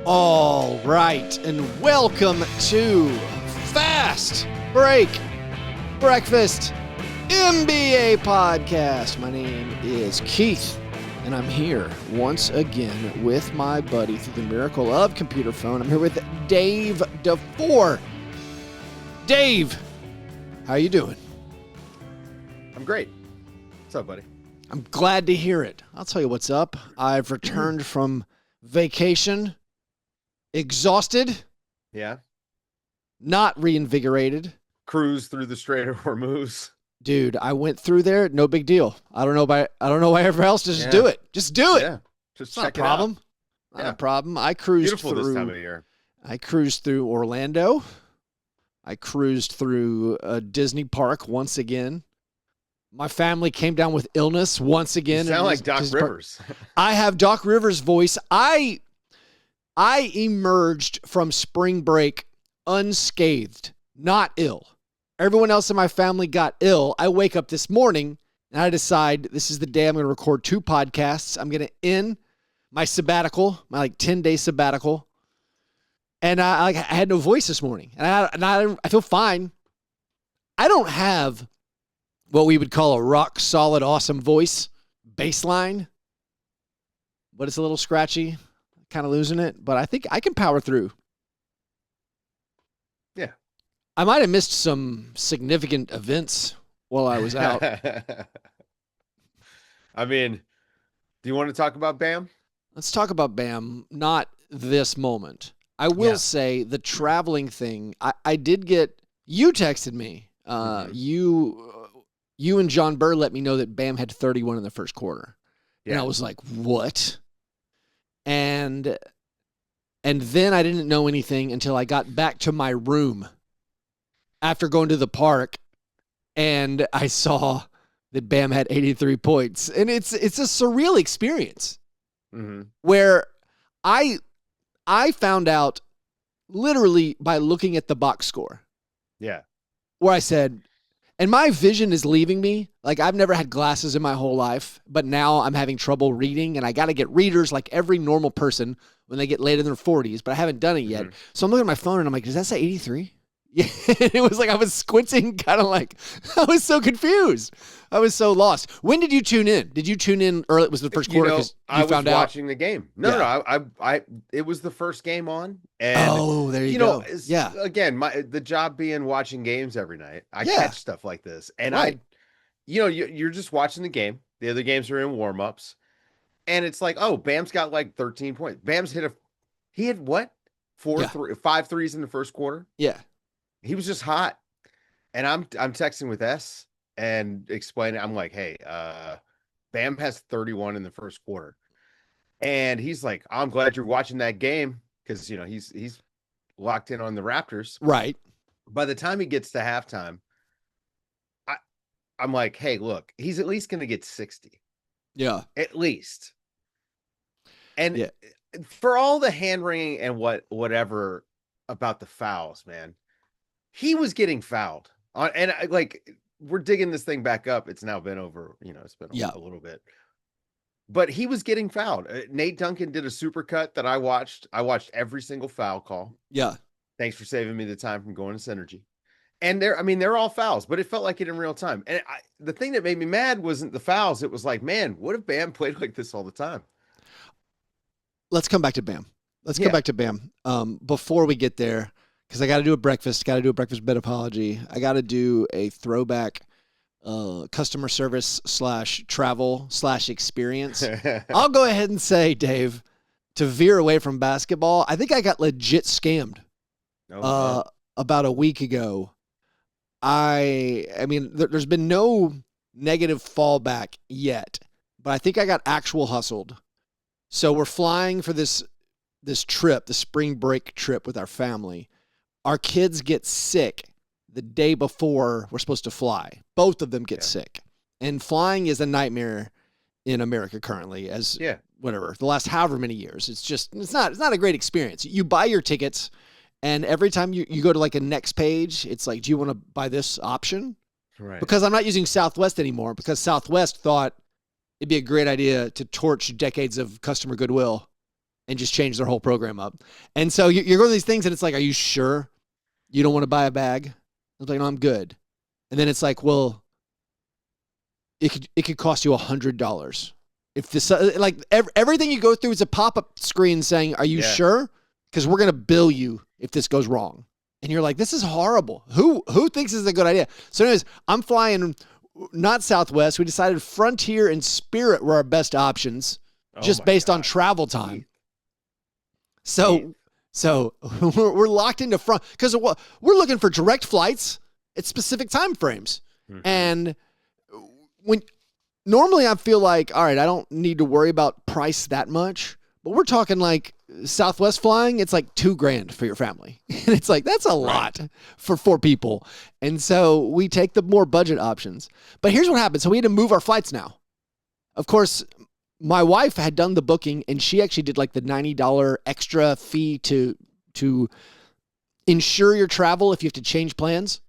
All right, and welcome to Fastbreak Breakfast NBA Podcast. My name is Keith, and I'm here once again with my buddy through the miracle of computer phone. I'm here with Dave DuFour. Dave, how you doing? I'm great. What's up, buddy? I'm glad to hear it. I'll tell you what's up. I've returned from vacation, exhausted, not reinvigorated. Cruise through the Strait of Hormuz. Dude, I went through there, no big deal. I don't know why everyone else just do it. Just do it. Yeah, just it's not check a problem. It out. Not a problem. I cruised Beautiful through this time of the year. I cruised through Orlando. I cruised through Disney Park once again. My family came down with illness once again. You sound like Doc Rivers. I have Doc Rivers' voice. I emerged from spring break unscathed, not ill. Everyone else in my family got ill. I wake up this morning and I decide this is the day I'm going to record 2 podcasts. I'm going to end my sabbatical, my 10-day sabbatical. And I had no voice this morning. And I feel fine. I don't have what we would call a rock solid, awesome voice, baseline. But it's a little scratchy, kind of losing it. But I think I can power through. Yeah. I might have missed some significant events while I was out. I mean, do you want to talk about Bam? Let's talk about Bam, not this moment. I will say the traveling thing, I did get, you texted me. You and John Burr let me know that Bam had 31 in the first quarter. Yeah. And I was like, what? And then I didn't know anything until I got back to my room after going to the park, and I saw that Bam had 83 points. And it's a surreal experience where I found out literally by looking at the box score. Yeah. Where I said, and my vision is leaving me. Like, I've never had glasses in my whole life, but now I'm having trouble reading, and I got to get readers like every normal person when they get late in their 40s, but I haven't done it yet. So I'm looking at my phone, and I'm like, does that say 83? Yeah, it was like I was squinting, kind of like, I was so confused. I was so lost. When did you tune in? Did you tune in early? It was the first quarter because you found out? I was watching the game. No, it was the first game on. And, there you go. Again, the job being watching games every night, I catch stuff like this. And you're just watching the game. The other games are in warm-ups. And it's like, oh, Bam's got like 13 points. Bam's he had what? 5 threes in the first quarter? Yeah. He was just hot. And I'm texting with S and explaining, I'm like, hey, Bam has 31 in the first quarter. And he's like, I'm glad you're watching that game because, he's locked in on the Raptors. Right. By the time he gets to halftime, I'm like, hey, look, he's at least going to get 60. Yeah. At least. And for all the hand-wringing and whatever about the fouls, man, he was getting fouled. And we're digging this thing back up. It's now been over, it's been a little bit. But he was getting fouled. Nate Duncan did a supercut that I watched. I watched every single foul call. Yeah. Thanks for saving me the time from going to Synergy. And they're all fouls, but it felt like it in real time. And the thing that made me mad wasn't the fouls. It was like, man, what if Bam played like this all the time? Let's come back to Bam. Before we get there, because I got to do a breakfast bed apology. I got to do a throwback customer service / travel / experience. I'll go ahead and say, Dave, to veer away from basketball, I think I got legit scammed about a week ago. I mean, there's been no negative fallback yet, but I think I got actual hustled. So we're flying for this trip, the spring break trip with our family. Our kids get sick the day before we're supposed to fly. Both of them get sick. And flying is a nightmare in America currently, the last however many years. It's not a great experience. You buy your tickets, and every time you go to like a next page, it's like, do you want to buy this option? Right. Because I'm not using Southwest anymore, because Southwest thought it'd be a great idea to torch decades of customer goodwill and just change their whole program up. And so you're going to these things and it's like, are you sure you don't want to buy a bag? I was like, no, I'm good. And then it's like, well, it could cost you $100. If this, like everything you go through is a pop-up screen saying, are you sure? Because we're going to bill you if this goes wrong. And you're like, this is horrible. Who thinks this is a good idea? So anyways, I'm flying not Southwest. We decided Frontier and Spirit were our best options just based on travel time. So we're locked into front because we're looking for direct flights at specific time frames. Mm-hmm. And when normally I feel like, all right, I don't need to worry about price that much, but we're talking like Southwest flying, it's like $2,000 for your family. And it's like, that's a lot for 4 people. And so we take the more budget options. But here's what happened. So we had to move our flights now. Of course, my wife had done the booking and she actually did like the $90 extra fee to insure your travel if you have to change plans.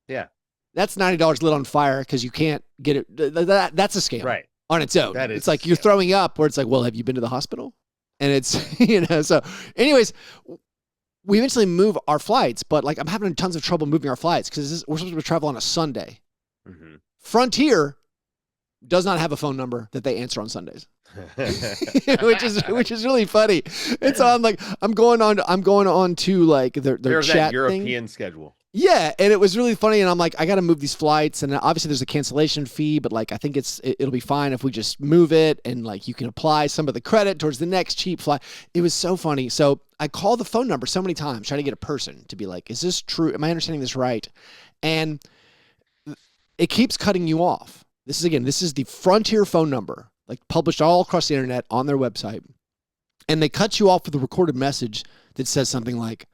Yeah. That's $90 lit on fire because you can't get it. That's a scam on its own. It's like you're throwing up where it's like, well, have you been to the hospital? And it's, so anyways, we eventually move our flights, but like I'm having tons of trouble moving our flights because we're supposed to travel on a Sunday. Mm-hmm. Frontier does not have a phone number that they answer on Sundays, which is really funny. It's on like, I'm going on to like their There's chat that European thing. schedule. Yeah, and it was really funny, and I'm like, I got to move these flights, and obviously there's a cancellation fee, but like I think it'll be fine if we just move it, and like you can apply some of the credit towards the next cheap flight. It was so funny. So I called the phone number so many times trying to get a person to be like, is this true? Am I understanding this right? And it keeps cutting you off. This is the Frontier phone number, like published all across the internet on their website, and they cut you off with a recorded message that says something like,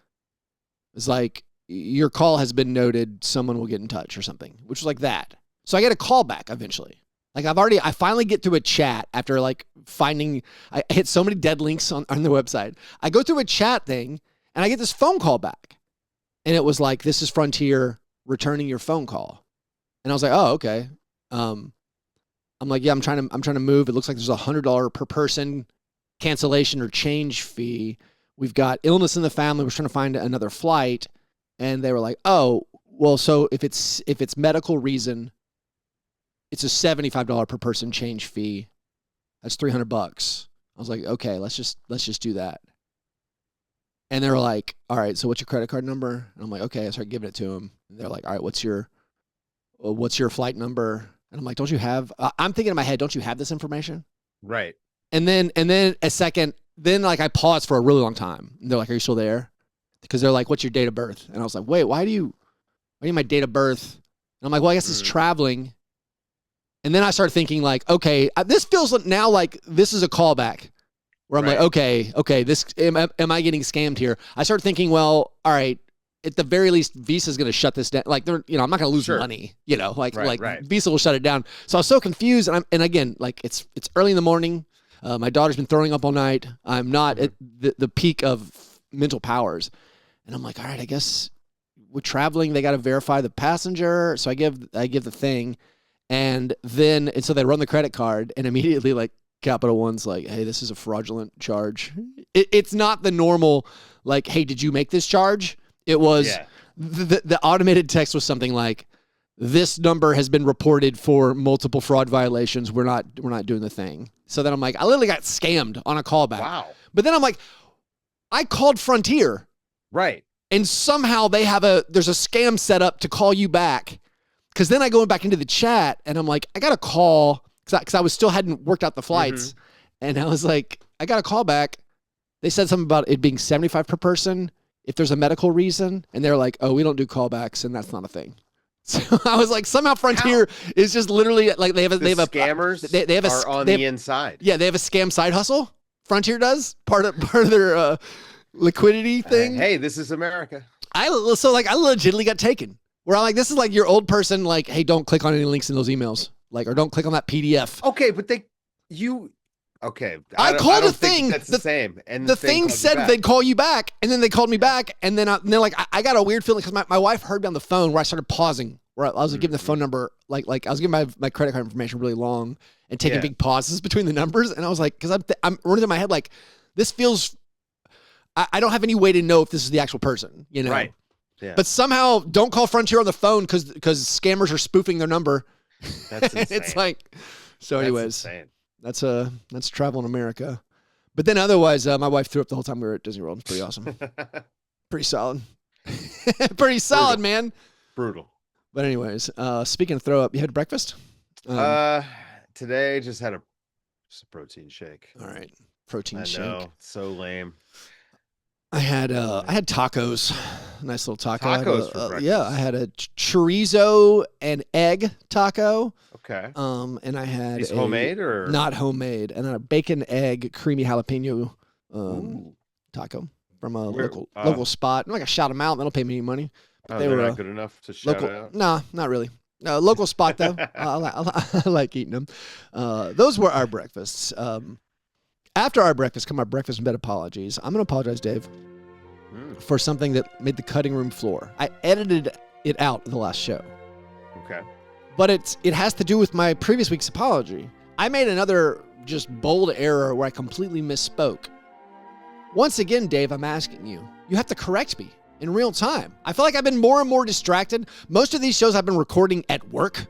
it's like, your call has been noted, someone will get in touch or something, which was like that. So I get a call back eventually. Like I finally get through a chat after like I hit so many dead links on the website. I go through a chat thing and I get this phone call back. And it was like, this is Frontier returning your phone call. And I was like, oh, okay. I'm like, yeah, I'm trying to move. It looks like there's $100 per person cancellation or change fee. We've got illness in the family. We're trying to find another flight. And they were like, oh, well, so if it's medical reason, it's a $75 per person change fee. That's $300. I was like, okay, let's just do that. And they were like, all right, so what's your credit card number? And I'm like, okay. I started giving it to them. And they're like, all right, what's your flight number? And I'm like, don't you have? I'm thinking in my head, don't you have this information? Right. And then a second, then like I paused for a really long time. And they're like, are you still there? Because they're like, what's your date of birth? And I was like, wait, why do you my date of birth? And I'm like, well, I guess it's traveling. And then I started thinking like, okay, this feels now like this is a callback where I'm like, okay, this, am I getting scammed here? I started thinking, well, all right, at the very least, Visa's going to shut this down. Like I'm not going to lose money, Visa will shut it down. So I was so confused. And again, like it's early in the morning. My daughter's been throwing up all night. I'm not at the peak of mental powers. And I'm like, all right, I guess with traveling, they got to verify the passenger. So I give the thing. And so they run the credit card and immediately like Capital One's like, hey, this is a fraudulent charge. It's not the normal, like, hey, did you make this charge? It was the automated text was something like, this number has been reported for multiple fraud violations. We're not doing the thing. So then I'm like, I literally got scammed on a callback. Wow. But then I'm like, I called Frontier. Right. And somehow there's a scam set up to call you back. Because then I go back into the chat and I'm like, I got a call because I hadn't worked out the flights. Mm-hmm. And I was like, I got a call back. They said something about it being $75 per person if there's a medical reason. And they're like, oh, we don't do callbacks and that's not a thing. So I was like, somehow Frontier is just literally like they have scammers are on the inside. Yeah, they have a scam side hustle. Frontier does part of their liquidity thing. Hey, this is America. I legitimately got taken. Where I'm like, this is like your old person, like, hey, don't click on any links in those emails, like, or don't click on that PDF. Okay, but I called a thing. That's the same. And the thing said they'd call you back, and then they called me back, and then they're like, I got a weird feeling because my wife heard me on the phone where I started pausing, where I was giving the phone number, like I was giving my credit card information really long and taking big pauses between the numbers, and I was like, because I'm running in my head like, this feels I don't have any way to know if this is the actual person, you know? Right. Yeah. But somehow don't call Frontier on the phone because scammers are spoofing their number. That's insane. It's like, so anyways, insane. that's travel in America. But then otherwise, my wife threw up the whole time we were at Disney World. It's pretty awesome. Pretty solid. Pretty solid, man. Brutal. But anyways, speaking of throw up, you had breakfast? Today just had a protein shake. All right. Protein shake. I know. So lame. I had tacos. Nice little taco. Tacos for breakfast. Yeah, I had a chorizo and egg taco. Okay. And I had Is homemade or not homemade, and then a bacon egg creamy jalapeno taco from a local spot. I'm not gonna shout them out. They don't pay me any money. They were not good enough to shout out. Nah, not really. Local spot though. I like eating them. Those were our breakfasts. After our breakfast come our breakfast and bed apologies. I'm gonna apologize, Dave, for something that made the cutting room floor. I edited it out the last show. Okay. But it has to do with my previous week's apology. I made another just bold error where I completely misspoke. Once again, Dave, I'm asking you. You have to correct me in real time. I feel like I've been more and more distracted. Most of these shows I've been recording at work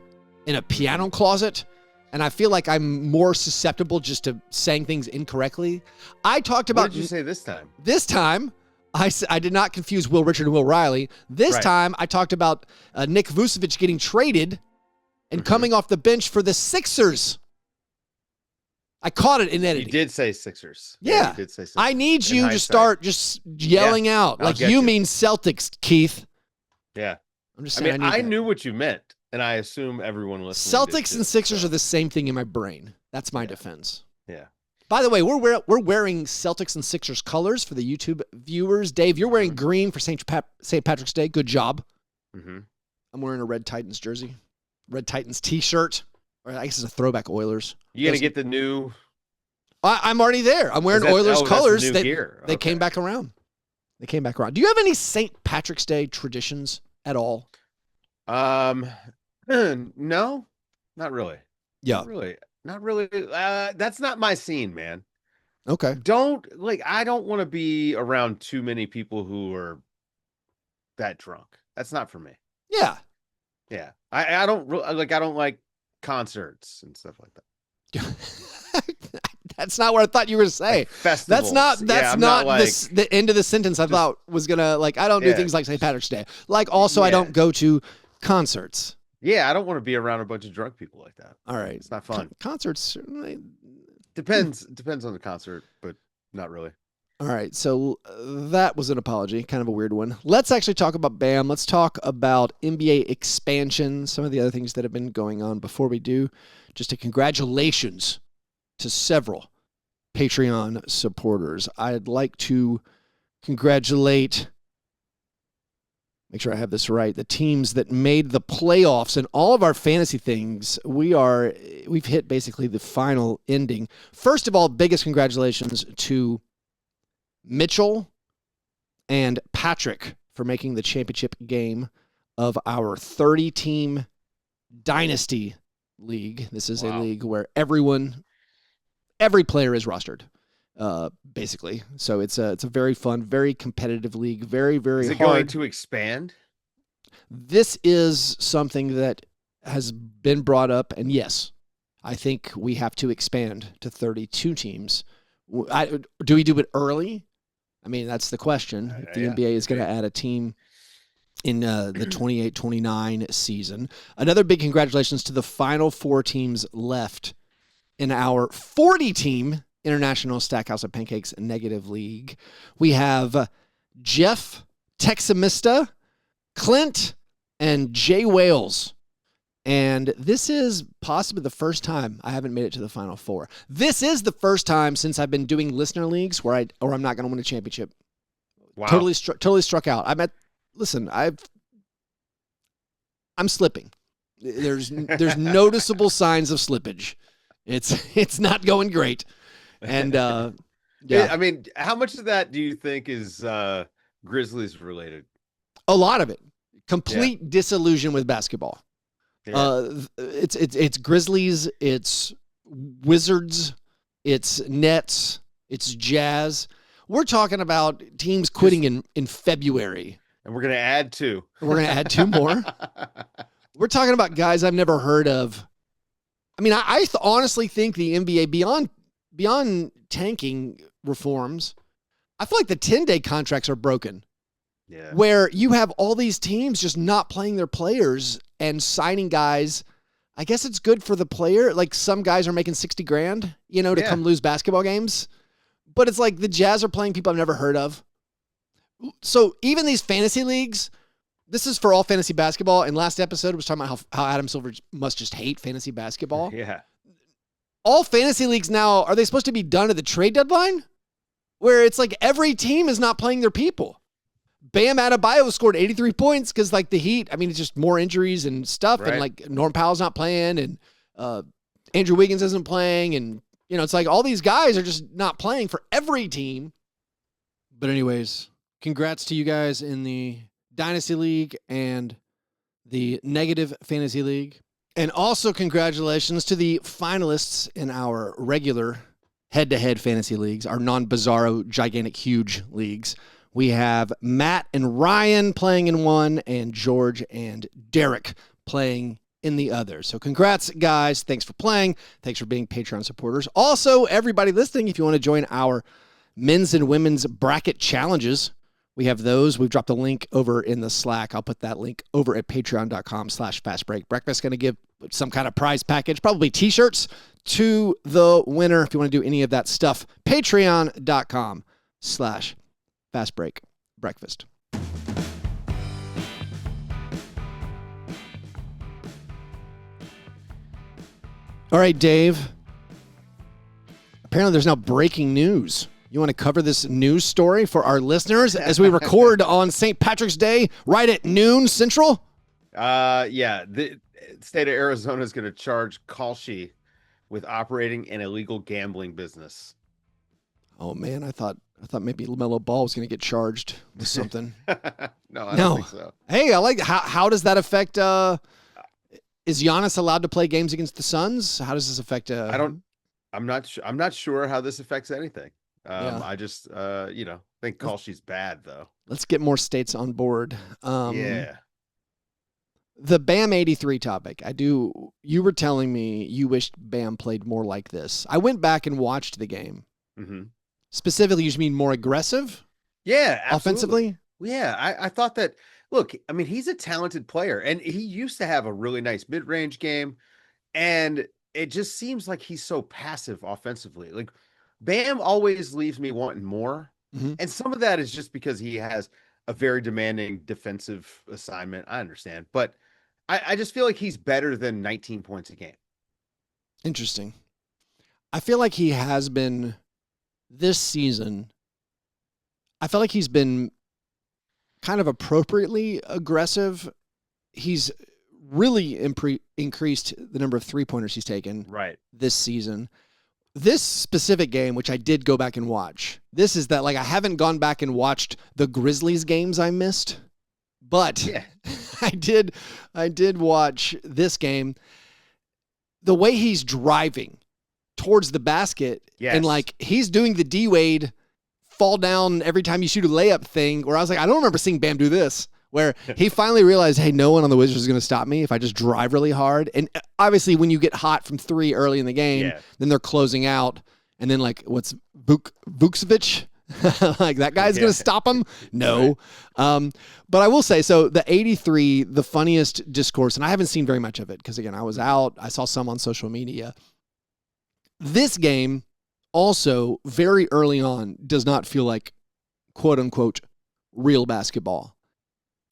in a piano closet, and I feel like I'm more susceptible just to saying things incorrectly. I talked about... What did you say this time? This time, I did not confuse Will Richard and Will Riley. This time, I talked about Nick Vucevic getting traded and coming off the bench for the Sixers. I caught it in editing. You did say Sixers. Yeah. You did say Sixers. I need you to start just yelling out. Like, you mean Celtics, Keith. Yeah. I'm just saying. I knew what you meant, and I assume everyone listening Celtics and Sixers are the same thing in my brain. That's my defense. Yeah. By the way, we're wearing Celtics and Sixers colors for the YouTube viewers. Dave, you're wearing green for St. Patrick's Day. Good job. Mm-hmm. I'm wearing a Red Titans jersey. Red Titans t-shirt. Or I guess it's a throwback Oilers. You gonna get the new? I'm already there. I'm wearing Oilers colors. They came back around. They came back around. Do you have any St. Patrick's Day traditions at all? No, not really. Yeah, not really. That's not my scene, man. Okay. I don't want to be around too many people who are that drunk. That's not for me. Yeah. Yeah. I don't like concerts and stuff like that. That's not what I thought you were going to say. Like festivals. That's not the end of the sentence I thought was going to, I don't do things like St. Patrick's Day. I don't go to concerts. Yeah, I don't want to be around a bunch of drunk people like that. All right. It's not fun. Concerts. Depends on the concert, but not really. All right, so that was an apology, kind of a weird one. Let's actually talk about Bam. Let's talk about NBA expansion, some of the other things that have been going on. Before we do, just a congratulations to several Patreon supporters. I'd like to congratulate, make sure I have this right, the teams that made the playoffs and all of our fantasy things. We've hit basically the final ending. First of all, biggest congratulations to Mitchell and Patrick for making the championship game of our 30-team Dynasty League. This is a league where every player is rostered, basically. So it's a very fun, very competitive league. Very, very hard. Is it going to expand? This is something that has been brought up, and yes, I think we have to expand to 32 teams. Do we do it early? I mean, that's the question. If the NBA is going to add a team in the 28-29 season. Another big congratulations to the final 4 teams left in our 40-team International Stackhouse of Pancakes Negative League. We have Jeff Texamista, Clint, and Jay Wales. And this is possibly the first time I haven't made it to the Final 4. This is the first time since I've been doing listener leagues where I'm not going to win a championship. Wow. Totally struck out. I'm slipping. There's noticeable signs of slippage. It's not going great. And yeah. I mean, how much of that do you think is Grizzlies related? A lot of it. Complete disillusion with basketball. Yeah. It's Grizzlies, it's Wizards, it's Nets, it's Jazz. We're talking about teams quitting in February. And we're going to add 2. We're going to add 2 more. We're talking about guys I've never heard of. I mean, I honestly think the NBA, beyond tanking reforms, I feel like the 10-day contracts are broken. Yeah. Where you have all these teams just not playing their players and signing guys. I guess it's good for the player. Like some guys are making $60,000, to come lose basketball games. But it's like the Jazz are playing people I've never heard of. So even these fantasy leagues, this is for all fantasy basketball. And last episode was talking about how Adam Silver must just hate fantasy basketball. Yeah. All fantasy leagues now, are they supposed to be done at the trade deadline? Where it's like every team is not playing their people. Bam Adebayo scored 83 points because like the Heat, I mean, it's just more injuries and stuff. Right. And like Norm Powell's not playing and Andrew Wiggins isn't playing. And, it's like all these guys are just not playing for every team. But anyways, congrats to you guys in the Dynasty League and the Negative Fantasy League. And also congratulations to the finalists in our regular head-to-head fantasy leagues, our non-bizarro, gigantic, huge leagues. We have Matt and Ryan playing in one and George and Derek playing in the other. So congrats, guys. Thanks for playing. Thanks for being Patreon supporters. Also, everybody listening, if you want to join our men's and women's bracket challenges, we have those. We've dropped a link over in the Slack. I'll put that link over at patreon.com/Fastbreak Breakfast. Going to give some kind of prize package, probably t-shirts to the winner. If you want to do any of that stuff, patreon.com/Fastbreak Breakfast. All right, Dave. Apparently there's now breaking news. You want to cover this news story for our listeners as we record on St. Patrick's Day right at noon Central? Yeah. The state of Arizona is going to charge Kalshi with operating an illegal gambling business. Oh, man. I thought maybe LaMelo Ball was going to get charged with something. No, I don't think so. Hey, I like how does that affect is Giannis allowed to play games against the Suns? How does this affect I'm not sure how this affects anything. I just think Kalshi's bad though. Let's get more states on board. Yeah. The Bam 83 topic. You were telling me you wished Bam played more like this. I went back and watched the game. Mm-hmm. Specifically, you just mean more aggressive? Yeah, absolutely. Offensively? Yeah, I thought that. Look, I mean, he's a talented player, and he used to have a really nice mid-range game, and it just seems like he's so passive offensively. Like, Bam always leaves me wanting more, and some of that is just because he has a very demanding defensive assignment. I understand, but I just feel like he's better than 19 points a game. Interesting. I feel like he has been this season. I feel like he's been kind of appropriately aggressive. He's really increased the number of three-pointers he's taken this season. This specific game, which I did go back and watch, this is that, like, I haven't gone back and watched the Grizzlies games I missed, but yeah. I did watch this game. The way he's driving towards the basket, and like he's doing the D-Wade fall down every time you shoot a layup thing, where I was like, I don't remember seeing Bam do this, where he finally realized, hey, no one on the Wizards is going to stop me if I just drive really hard. And obviously when you get hot from three early in the game, then they're closing out. And then like, what's Vucevic? Like that guy's going to stop him? No. But I will say, so the 83, the funniest discourse, and I haven't seen very much of it because again, I was out. I saw some on social media. This game also very early on does not feel like quote unquote real basketball.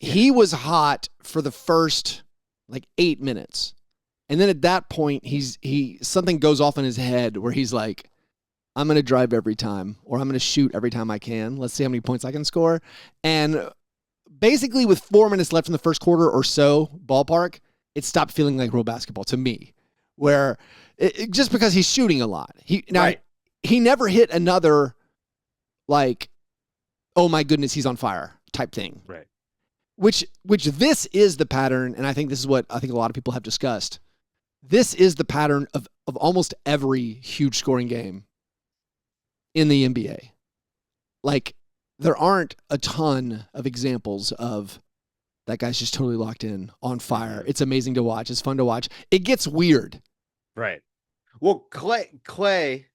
He was hot for the first like 8 minutes. And then at that point, something goes off in his head where he's like, I'm going to drive every time, or I'm going to shoot every time I can. Let's see how many points I can score. And basically with 4 minutes left in the first quarter or so, ballpark, it stopped feeling like real basketball to me, where just because he's shooting a lot. He never hit another like, oh my goodness, he's on fire type thing. Right. Which this is the pattern, and I think this is what I think a lot of people have discussed. This is the pattern of almost every huge scoring game in the NBA. like there aren't a ton of examples of that guy's just totally locked in, on fire. It's amazing to watch. It's fun to watch. It gets weird. Right. Well, Clay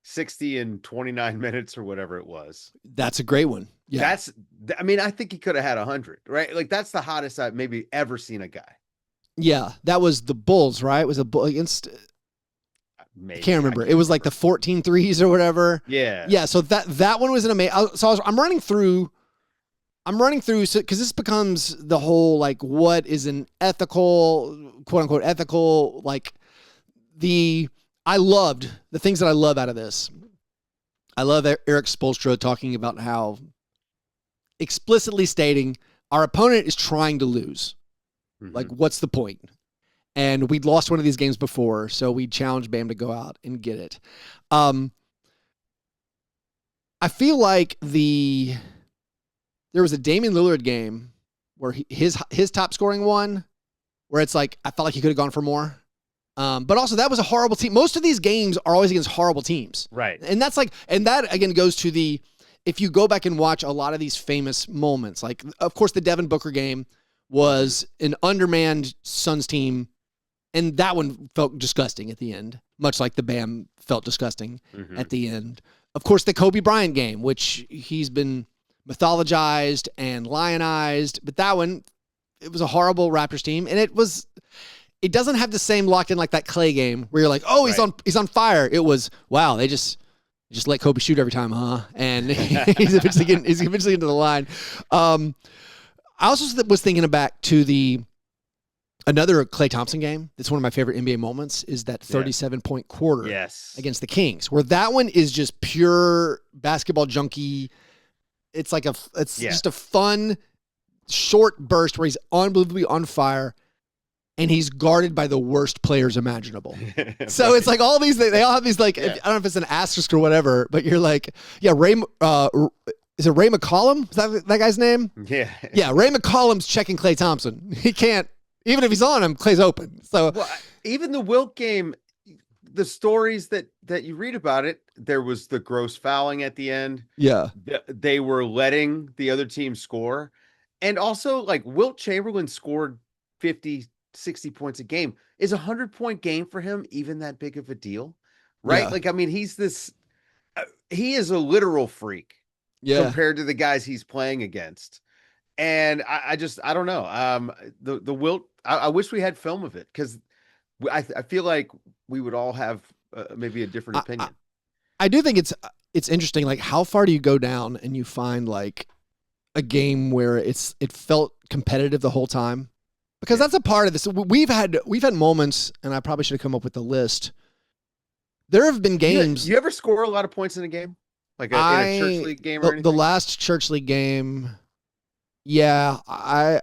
60 in 29 minutes or whatever it was. That's a great one. Yeah. I think he could have had 100, right? Like that's the hottest I've maybe ever seen a guy. Yeah. That was the Bulls, right? It was a Bull against, maybe. I can't remember. It was like the 14 threes or whatever. Yeah. Yeah. So that one was an amazing. So I'm running through, because this becomes the whole, like, what is an ethical, quote unquote, ethical, like I loved the things that I love out of this. I love Eric Spoelstra talking about how explicitly stating our opponent is trying to lose. Mm-hmm. Like, what's the point? And we'd lost one of these games before, so we challenged Bam to go out and get it. I feel like there was a Damian Lillard game where his top scoring one, where it's like, I felt like he could have gone for more. But also that was a horrible team. Most of these games are always against horrible teams. Right. And that again goes to if you go back and watch a lot of these famous moments, like of course the Devin Booker game was an undermanned Suns team. And that one felt disgusting at the end, much like the Bam felt disgusting at the end. Of course, the Kobe Bryant game, which he's been mythologized and lionized, but that one, it was a horrible Raptors team, and it doesn't have the same locked in like that Clay game where you're like, oh, he's on fire. It was, wow, they just let Kobe shoot every time, huh? And he's eventually into the line. I also was thinking back to another Klay Thompson game. That's one of my favorite NBA moments, is that 37-point quarter against the Kings, where that one is just pure basketball junkie. It's just a fun short burst where he's unbelievably on fire. And he's guarded by the worst players imaginable. So it's like all these, they all have these, like, I don't know if it's an asterisk or whatever, but you're like, is it Ray McCollum? Is that guy's name? Yeah. Yeah, Ray McCollum's checking Klay Thompson. He can't, even if he's on him, Klay's open. So even the Wilt game, the stories that you read about it, there was the gross fouling at the end. Yeah. They were letting the other team score. And also, like, Wilt Chamberlain scored 50, 60 points a game. Is 100-point game for him even that big of a deal? Right? Yeah. Like, I mean, he is a literal freak compared to the guys he's playing against. And I don't know. The Wilt, I wish we had film of it, because I feel like we would all have maybe a different opinion. I do think it's interesting. Like, how far do you go down and you find like a game where it felt competitive the whole time? Because that's a part of this. We've had moments, and I probably should have come up with the list. There have been games. You ever score a lot of points in a game? Like in a church league game or anything? The last church league game, yeah, I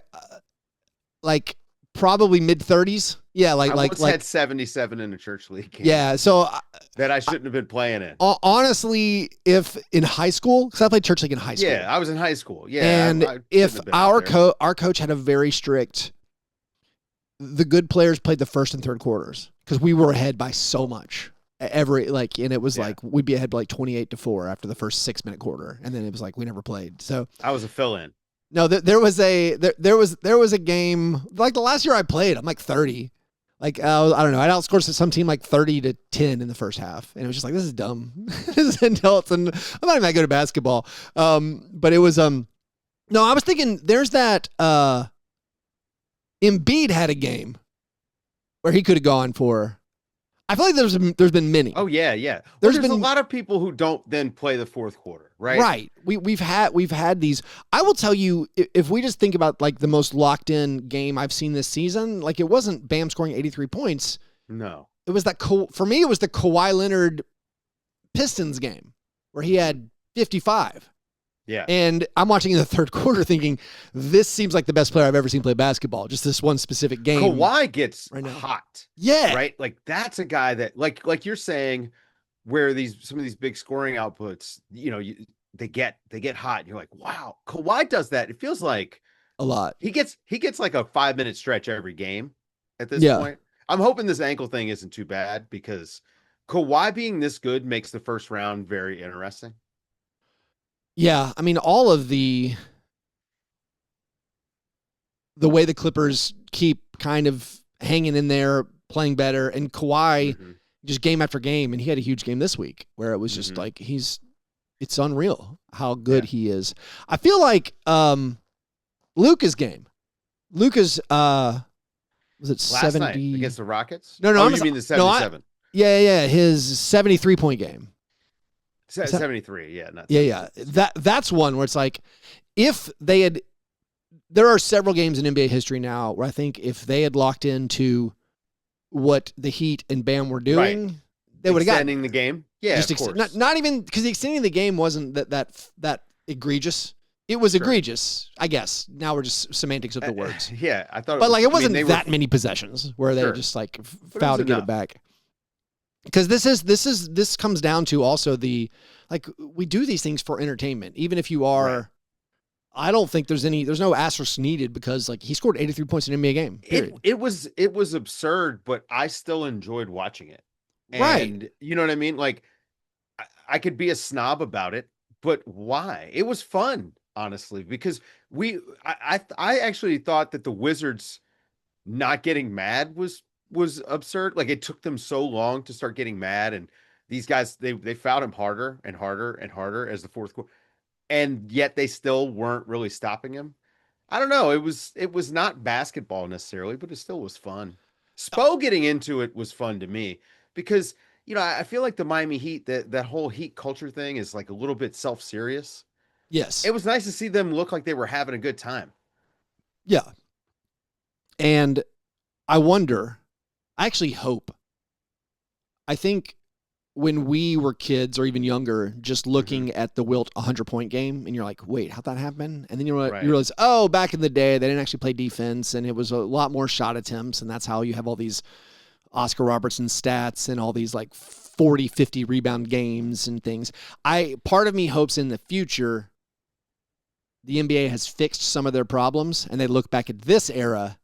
like probably mid-30s. Yeah, I once had 77 in a church league game. Yeah, so that I shouldn't have been playing in. Honestly, if in high school, because I played church league in high school. Yeah, I was in high school. Yeah, and if our coach had a very strict, the good players played the first and third quarters because we were ahead by so much. And it was like we'd be ahead by like 28-4 after the first 6-minute quarter, and then it was like we never played. So I was a fill-in. No, there was a game like the last year I played. I'm like 30. Like I don't know. I outscored some team like 30-10 in the first half, and it was just like, this is dumb. This is adults, and I'm not even that good at basketball. But it was no. I was thinking there's that. Embiid had a game where he could have gone for. I feel like there's been many. Oh yeah. There's been a lot of people who don't then play the fourth quarter, right? Right. We've had these. I will tell you, if we just think about like the most locked in game I've seen this season, like it wasn't Bam scoring 83 points. No. It was for me, it was the Kawhi Leonard Pistons game where he had 55. Yeah. And I'm watching in the third quarter thinking, this seems like the best player I've ever seen play basketball. Just this one specific game. Kawhi gets hot. Yeah. Right? Like that's a guy that like you're saying, where some of these big scoring outputs, they get hot. And you're like, wow, Kawhi does that. It feels like a lot. He gets like a 5-minute stretch every game at this point. I'm hoping this ankle thing isn't too bad, because Kawhi being this good makes the first round very interesting. Yeah, I mean, all of the way the Clippers keep kind of hanging in there, playing better, and Kawhi just game after game, and he had a huge game this week where it was just like it's unreal how good he is. I feel like Luka's game. Luka's was it last 70 night against the Rockets? No, you mean the 77? Yeah, his 73-point game. 73, yeah, not 73. Yeah. That's one where it's like if they had. There are several games in NBA history now where I think if they had locked into what the Heat and Bam were doing, they would have gotten extending the game. Yeah, just of course. not even because the extending the game wasn't that egregious. It was egregious, I guess. Now we're just semantics of the words. Yeah, I thought. But it wasn't that many possessions where they just like fouled to get it back. Because this comes down to also we do these things for entertainment, even if you are. Right. I don't think there's no asterisk needed because he scored 83 points in an NBA game. It was absurd, but I still enjoyed watching it. And right. You know what I mean? Like I could be a snob about it, but why? It was fun, honestly, because I actually thought that the Wizards not getting mad was absurd. Like it took them so long to start getting mad, and these guys they fouled him harder and harder and harder as the fourth quarter. And yet they still weren't really stopping him. I don't know. It was not basketball necessarily, but it still was fun. Spo getting into it was fun to me because, I feel like the Miami Heat, that whole Heat culture thing is like a little bit self-serious. Yes. It was nice to see them look like they were having a good time. Yeah. And I actually hope, I think when we were kids or even younger, just looking at the Wilt 100-point game, and you're like, wait, how'd that happen? And then you realize, back in the day, they didn't actually play defense, and it was a lot more shot attempts, and that's how you have all these Oscar Robertson stats and all these 40, 50 rebound games and things. Part of me hopes in the future, the NBA has fixed some of their problems, and they look back at this era,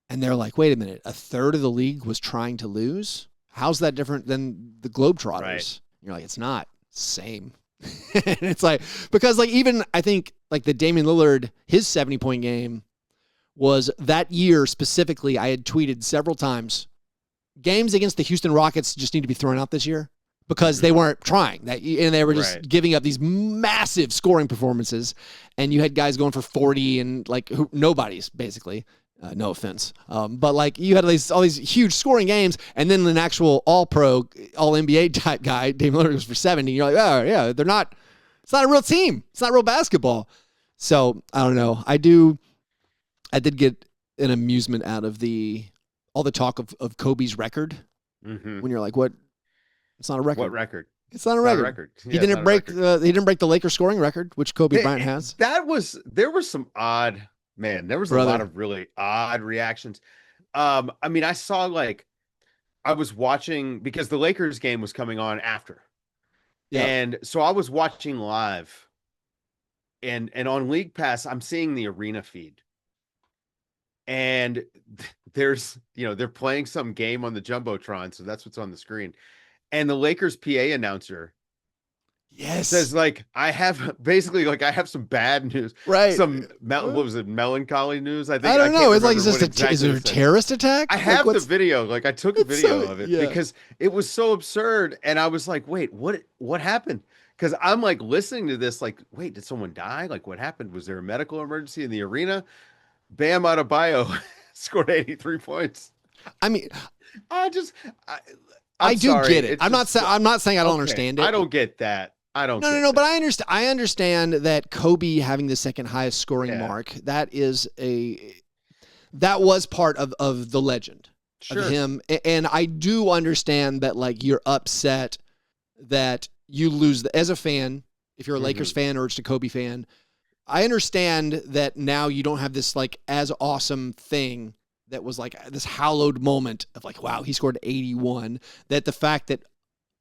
and they're like, wait a minute, a third of the league was trying to lose? How's that different than the Globetrotters? Right. You're like, it's not same. And it's because even I think the Damian Lillard, his 70-point game was that year specifically. I had tweeted several times, games against the Houston Rockets just need to be thrown out this year because they weren't trying and they were just giving up these massive scoring performances. And you had guys going for 40 and nobody's basically. No offense. But you had all these huge scoring games, and then an actual all-pro, all-NBA type guy, Damian Lillard, was for 70. You're like, oh, yeah, it's not a real team. It's not real basketball. So, I don't know. I did get an amusement out of all the talk of Kobe's record. Mm-hmm. When you're like, what? It's not a record. What record? It's not a record. Yeah, he didn't break the Lakers scoring record, which Kobe Bryant has. There was some odd... Man, there was a lot of really odd reactions. I mean, I saw I was watching because the Lakers game was coming on after. Yeah. And so I was watching live and on League Pass, I'm seeing the arena feed. And there's, they're playing some game on the Jumbotron. So that's what's on the screen. And the Lakers PA announcer says I have some bad news, right? What was it, melancholy news? I think I don't know. It's is there a terrorist attack? I have the video. I took a video of it because it was so absurd, and I was like, wait, what happened? Because I'm listening to this, wait, did someone die? What happened? Was there a medical emergency in the arena? Bam Adebayo scored 83 points. I mean, I do get it. I'm not saying I don't understand it. I don't get that. I don't. No. But I understand that Kobe having the second highest scoring mark. That was part of the legend of him, and I do understand that you're upset that you lose as a fan. If you're a Lakers fan or just a Kobe fan, I understand that now you don't have this as awesome thing that was this hallowed moment of wow, he scored 81. That the fact that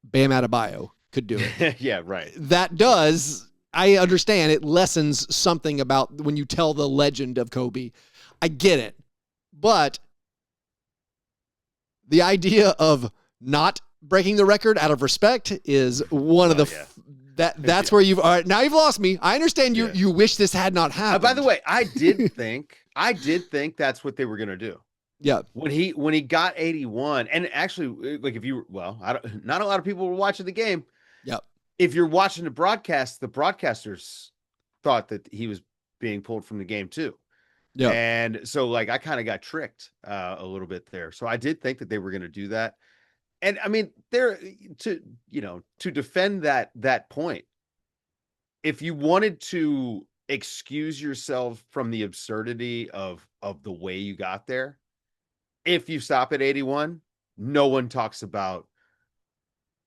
Bam Adebayo could do it. Yeah, right. That does, I understand, it lessens something about when you tell the legend of Kobe. I get it. But the idea of not breaking the record out of respect is one of the That's where you've all right, now you've lost me. I understand you wish this had not happened. By the way, I did think that's what they were gonna do. Yeah. When he got 81, and actually, like not a lot of people were watching the game. Yep. If you're watching the broadcast, the broadcasters thought that he was being pulled from the game too. Yeah. And so like I kind of got tricked a little bit there. So I did think that they were going to do that. And I mean, there to defend that point, if you wanted to excuse yourself from the absurdity of the way you got there, if you stop at 81, no one talks about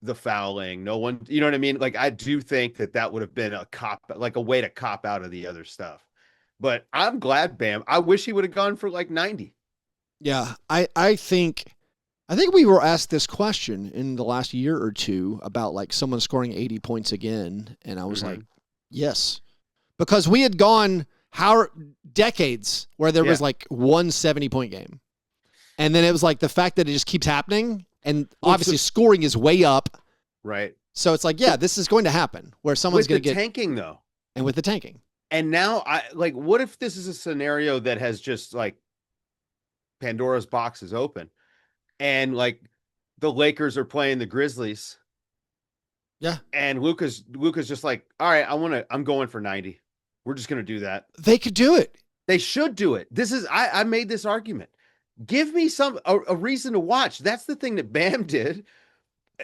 the fouling. No one, you know what I mean? Like, I do think that would have been a way to cop out of the other stuff. But I'm glad, Bam. I wish he would have gone for like 90. Yeah, I think we were asked this question in the last year or two about like someone scoring 80 points again, and I was like, yes, because we had gone decades where there was like one 70-point game, and then it was like the fact that it just keeps happening, and obviously scoring is way up, right? So it's like, this is going to happen where someone's going to get tanking though, and with the tanking. And now what if this is a scenario that has just like Pandora's box is open and like the Lakers are playing the Grizzlies. Yeah. And Luka's just like, all right, I'm going for 90. We're just going to do that. They could do it. They should do it. I made this argument. Give me a reason to watch. That's the thing that Bam did.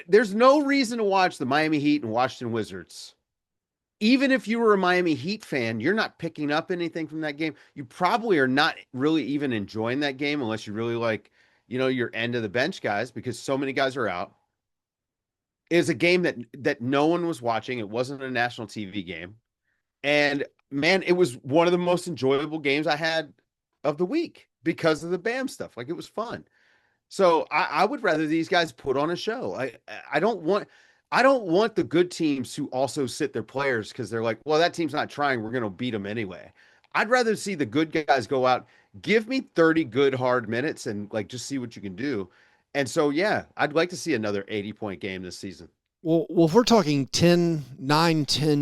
There's no reason to watch the Miami Heat and Washington Wizards. Even if you were a Miami Heat fan, you're not picking up anything from that game. You probably are not really even enjoying that game unless you really like, your end of the bench guys, because so many guys are out. It was a game that no one was watching. It wasn't a national TV game. And man, it was one of the most enjoyable games I had of the week because of the Bam stuff. Like, it was fun. So I would rather these guys put on a show. I don't want the good teams who also sit their players because they're like, well, that team's not trying, we're going to beat them anyway. I'd rather see the good guys go out, give me 30 good hard minutes and like just see what you can do. And so, yeah, I'd like to see another 80-point game this season. Well, if we're talking 10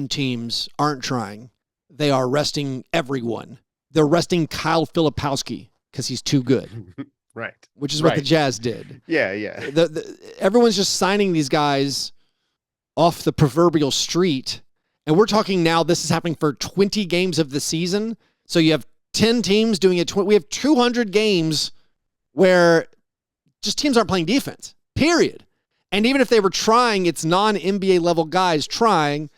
teams aren't trying, they are resting everyone. They're resting Kyle Filipowski because he's too good. Right. Which is what the Jazz did. Yeah. Everyone's just signing these guys off the proverbial street. And we're talking now, this is happening for 20 games of the season. So you have 10 teams doing it. We have 200 games where just teams aren't playing defense, period. And even if they were trying, it's non-NBA level guys trying.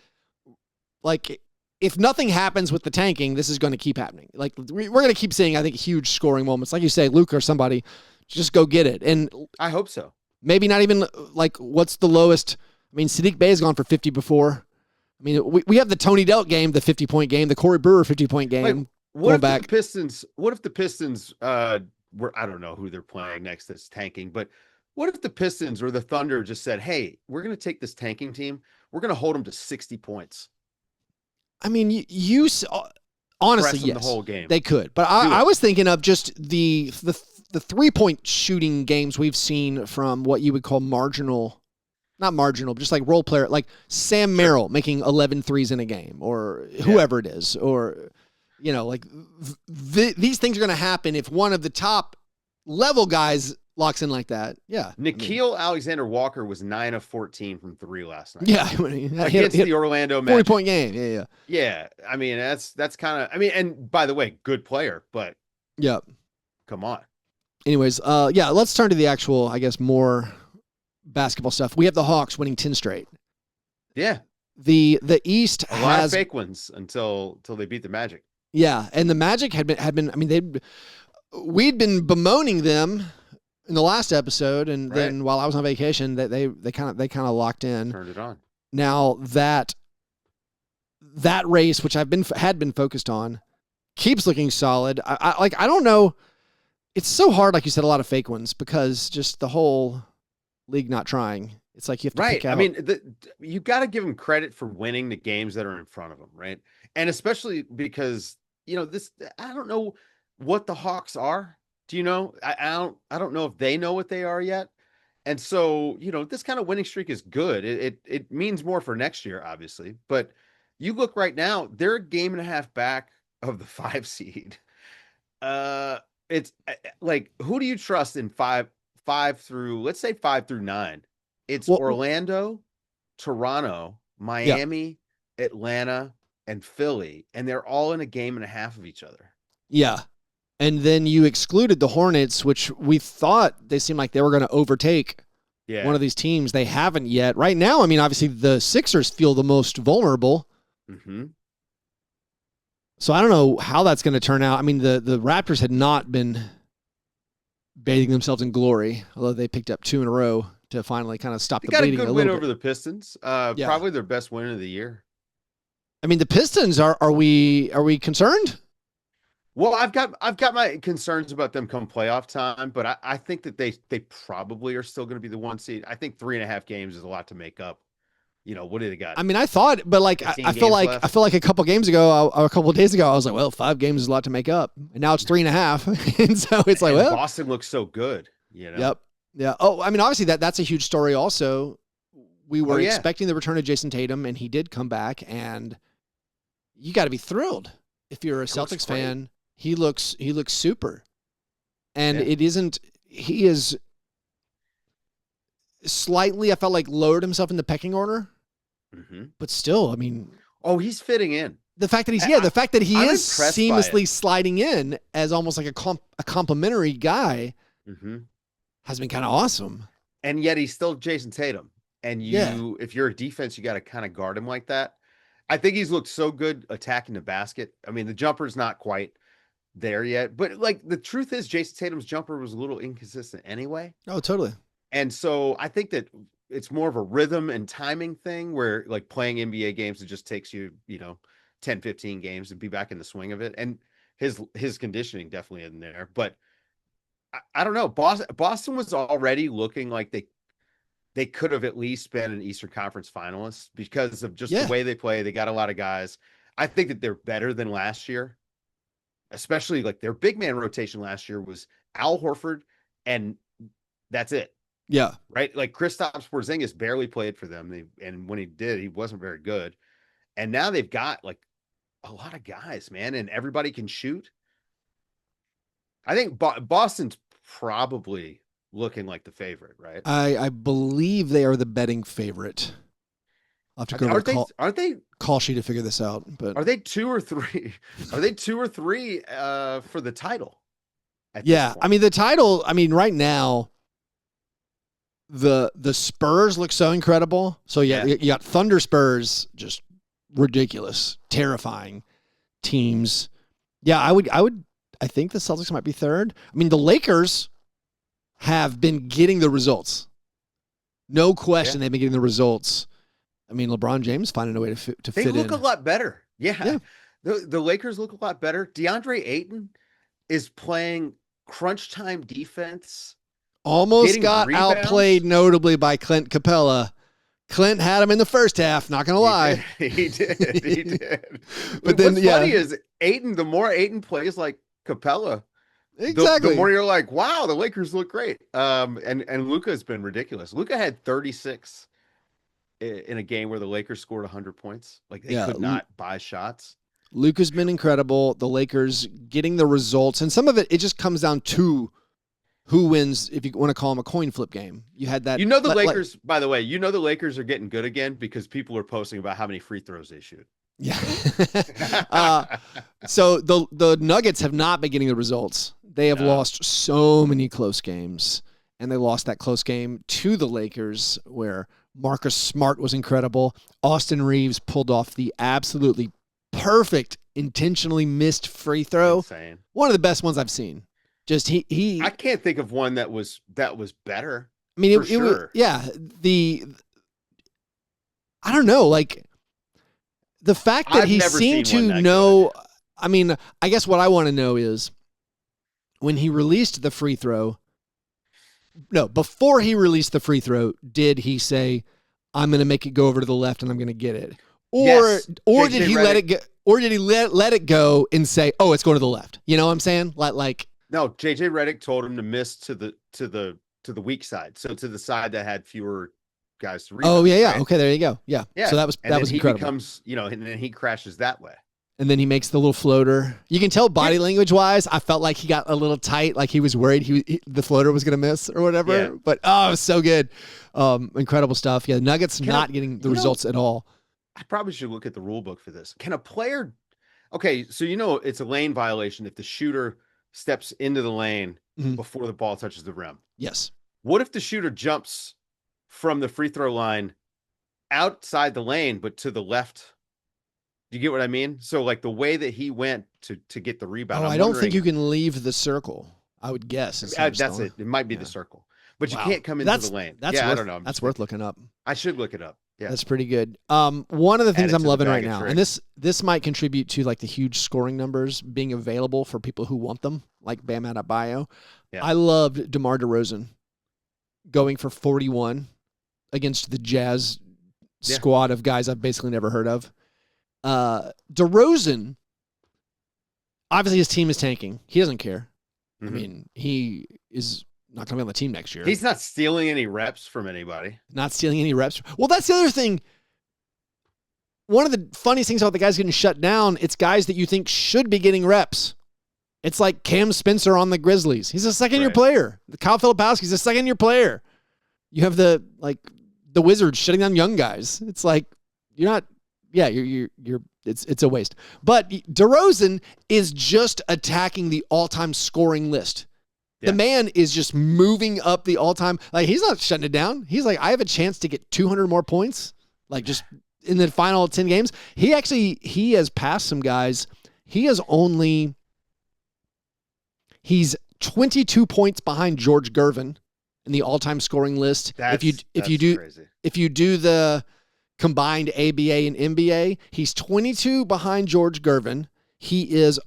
Like, if nothing happens with the tanking, this is going to keep happening. Like, we're going to keep seeing, I think, huge scoring moments. Like you say, Luka or somebody, just go get it. And I hope so. Maybe not even, like, what's the lowest? I mean, Sadiq Bey has gone for 50 before. I mean, we have the Tony Delk game, the 50-point game, the Corey Brewer 50-point game. Like, what if the Pistons were, I don't know who they're playing next that's tanking, but what if the Pistons or the Thunder just said, hey, we're going to take this tanking team, we're going to hold them to 60 points? I mean, you honestly, yes, the whole game. They could. But I was thinking of just the 3-point shooting games we've seen from what you would call not marginal, but just like role player, like Sam Merrill making 11 threes in a game, or whoever it is, or, like these things are going to happen if one of the top level guys locks in like that. Yeah. Nickeil Alexander-Walker was 9 of 14 from 3 last night. Yeah. Against the Orlando Magic. 40-point game. Yeah. Yeah. I mean, that's kind of, and by the way, good player, but yeah, come on. Anyways, let's turn to the actual, I guess, more basketball stuff. We have the Hawks winning 10 straight. Yeah. The East a lot of fake wins until they beat the Magic. Yeah. And the Magic had been, I mean, we'd been bemoaning them in the last episode, and then while I was on vacation, that they kind of locked in, turned it on. Now that race, which had been focused on, keeps looking solid. I don't know. It's so hard, like you said, a lot of fake ones because just the whole league not trying. It's like you have to pick out. I mean, you got to give them credit for winning the games that are in front of them, right? And especially because this. I don't know what the Hawks are. Do you know? I don't know if they know what they are yet. And so, this kind of winning streak is good. It means more for next year, obviously. But you look right now, they're a game and a half back of the 5 seed. It's like, who do you trust in five through, let's say 5 through 9? It's Orlando, Toronto, Miami, Atlanta, and Philly, and they're all in a game and a half of each other. Yeah. And then you excluded the Hornets, which we thought they seemed like they were going to overtake one of these teams. They haven't yet. Right now, I mean, obviously the Sixers feel the most vulnerable. Mm-hmm. So I don't know how that's going to turn out. I mean, the Raptors had not been bathing themselves in glory, although they picked up 2 in a row to finally kind of stop the bleeding a little bit. They got a good win over the Pistons. Probably their best win of the year. I mean, the Pistons, are we concerned? Well, I've got my concerns about them come playoff time, but I think that they probably are still going to be the 1 seed. I think 3.5 games is a lot to make up. What do they got? I mean, I thought, but like I feel like a couple games ago, or a couple of days ago, I was like, well, 5 games is a lot to make up, and now it's 3.5, and so it's like, well, Boston looks so good. Yep. Yeah. Oh, I mean, obviously that's a huge story. Also, we were expecting the return of Jayson Tatum, and he did come back, and you got to be thrilled if you're a Celtics fan. He looks super. And he is slightly, I felt like, lowered himself in the pecking order. Mm-hmm. But still, I mean, he's fitting in. The fact that he is seamlessly sliding in as almost like a complimentary guy has been kind of awesome. And yet he's still Jayson Tatum. And if you're a defense, you got to kind of guard him like that. I think he's looked so good attacking the basket. I mean, the jumper's not quite there yet, but like the truth is Jayson Tatum's jumper was a little inconsistent anyway. Oh, totally. And so I think that it's more of a rhythm and timing thing where like playing NBA games, it just takes you, 10, 15 games to be back in the swing of it. And his conditioning definitely isn't there, but I don't know. Boston was already looking like they could have at least been an Eastern Conference finalist because of just the way they play. They got a lot of guys. I think that they're better than last year. Especially like their big man rotation last year was Al Horford, and that's it. Yeah. Right. Like Kristaps Porzingis barely played for them. And when he did, he wasn't very good. And now they've got like a lot of guys, man, and everybody can shoot. I think Boston's probably looking like the favorite, right? I believe they are the betting favorite. I'll have to go aren't they call sheet to figure this out, but are they 2 or 3? Are they 2 or 3 for the title? I mean the title. I mean right now, the Spurs look so incredible. So you got Thunder Spurs, just ridiculous, terrifying teams. Yeah, I think the Celtics might be third. I mean the Lakers have been getting the results. No question, they've been getting the results. I mean, LeBron James finding a way to fit in. They look a lot better. Yeah. The Lakers look a lot better. DeAndre Ayton is playing crunch time defense. Almost got outplayed notably by Clint Capella. Clint had him in the first half, not going to lie. He did. But then, what's funny is the more Ayton plays like Capella, the more you're like, wow, the Lakers look great. And Luka has been ridiculous. Luka had 36 in a game where the Lakers scored 100 points. Like they could not buy shots. Luka's been incredible. The Lakers getting the results. And some of it just comes down to who wins, if you want to call them a coin flip game. You had that. The Lakers, by the way, the Lakers are getting good again because people are posting about how many free throws they shoot. Yeah. So the Nuggets have not been getting the results. They have lost so many close games. And they lost that close game to the Lakers where Marcus Smart was incredible. Austin Reeves pulled off the absolutely perfect, intentionally missed free throw. Insane. One of the best ones I've seen. Just he. I can't think of one that was better. I mean, sure. I don't know, like the fact that he seemed to know. Good. I mean, I guess what I want to know is when he released the free throw. No, before he released the free throw, did he say, "I'm going to make it go over to the left and I'm going to get it," or did he let it go? Or did he let it go and say, "Oh, it's going to the left"? You know what I'm saying? Like. No, JJ Redick told him to miss to the the weak side, so to the side that had fewer guys to rebound. Oh yeah. Right? Okay, there you go. Yeah. So that was incredible. Becomes, and then he crashes that way. And then he makes the little floater. You can tell body language wise, I felt like he got a little tight, like he was worried the floater was going to miss or whatever. Yeah. But it was so good. Incredible stuff. Yeah, the Nuggets not getting the results at all. I probably should look at the rule book for this. Can a player? Okay, so it's a lane violation if the shooter steps into the lane before the ball touches the rim. Yes. What if the shooter jumps from the free throw line outside the lane, but to the left? Do you get what I mean? So like the way that he went to get the rebound. I don't think you can leave the circle. I would guess. That's it. It might be the circle, but you can't come into the lane. I don't know. That's worth looking up. I should look it up. Yeah, that's pretty good. One of the things I'm loving right now, and this might contribute to like the huge scoring numbers being available for people who want them, like Bam Adebayo. Yeah. I loved DeMar DeRozan going for 41 against the Jazz squad of guys I've basically never heard of. DeRozan, obviously his team is tanking. He doesn't care. I mean, he is not going to be on the team next year. He's not stealing any reps from anybody. Not stealing any reps. Well, that's the other thing. One of the funniest things about the guys getting shut down, it's guys that you think should be getting reps. It's like Cam Spencer on the Grizzlies. He's a second-year player. Kyle Filipowski's a second-year player. You have the Wizards shutting down young guys. It's like you're not. Yeah, it's a waste. But DeRozan is just attacking the all-time scoring list. Yeah. The man is just moving up the all-time. Like, he's not shutting it down. He's like, I have a chance to get 200 more points, like just in the final 10 games. He has passed some guys. He's 22 points behind George Gervin in the all-time scoring list. If you do the combined ABA and NBA, he's 22 behind George Gervin. He is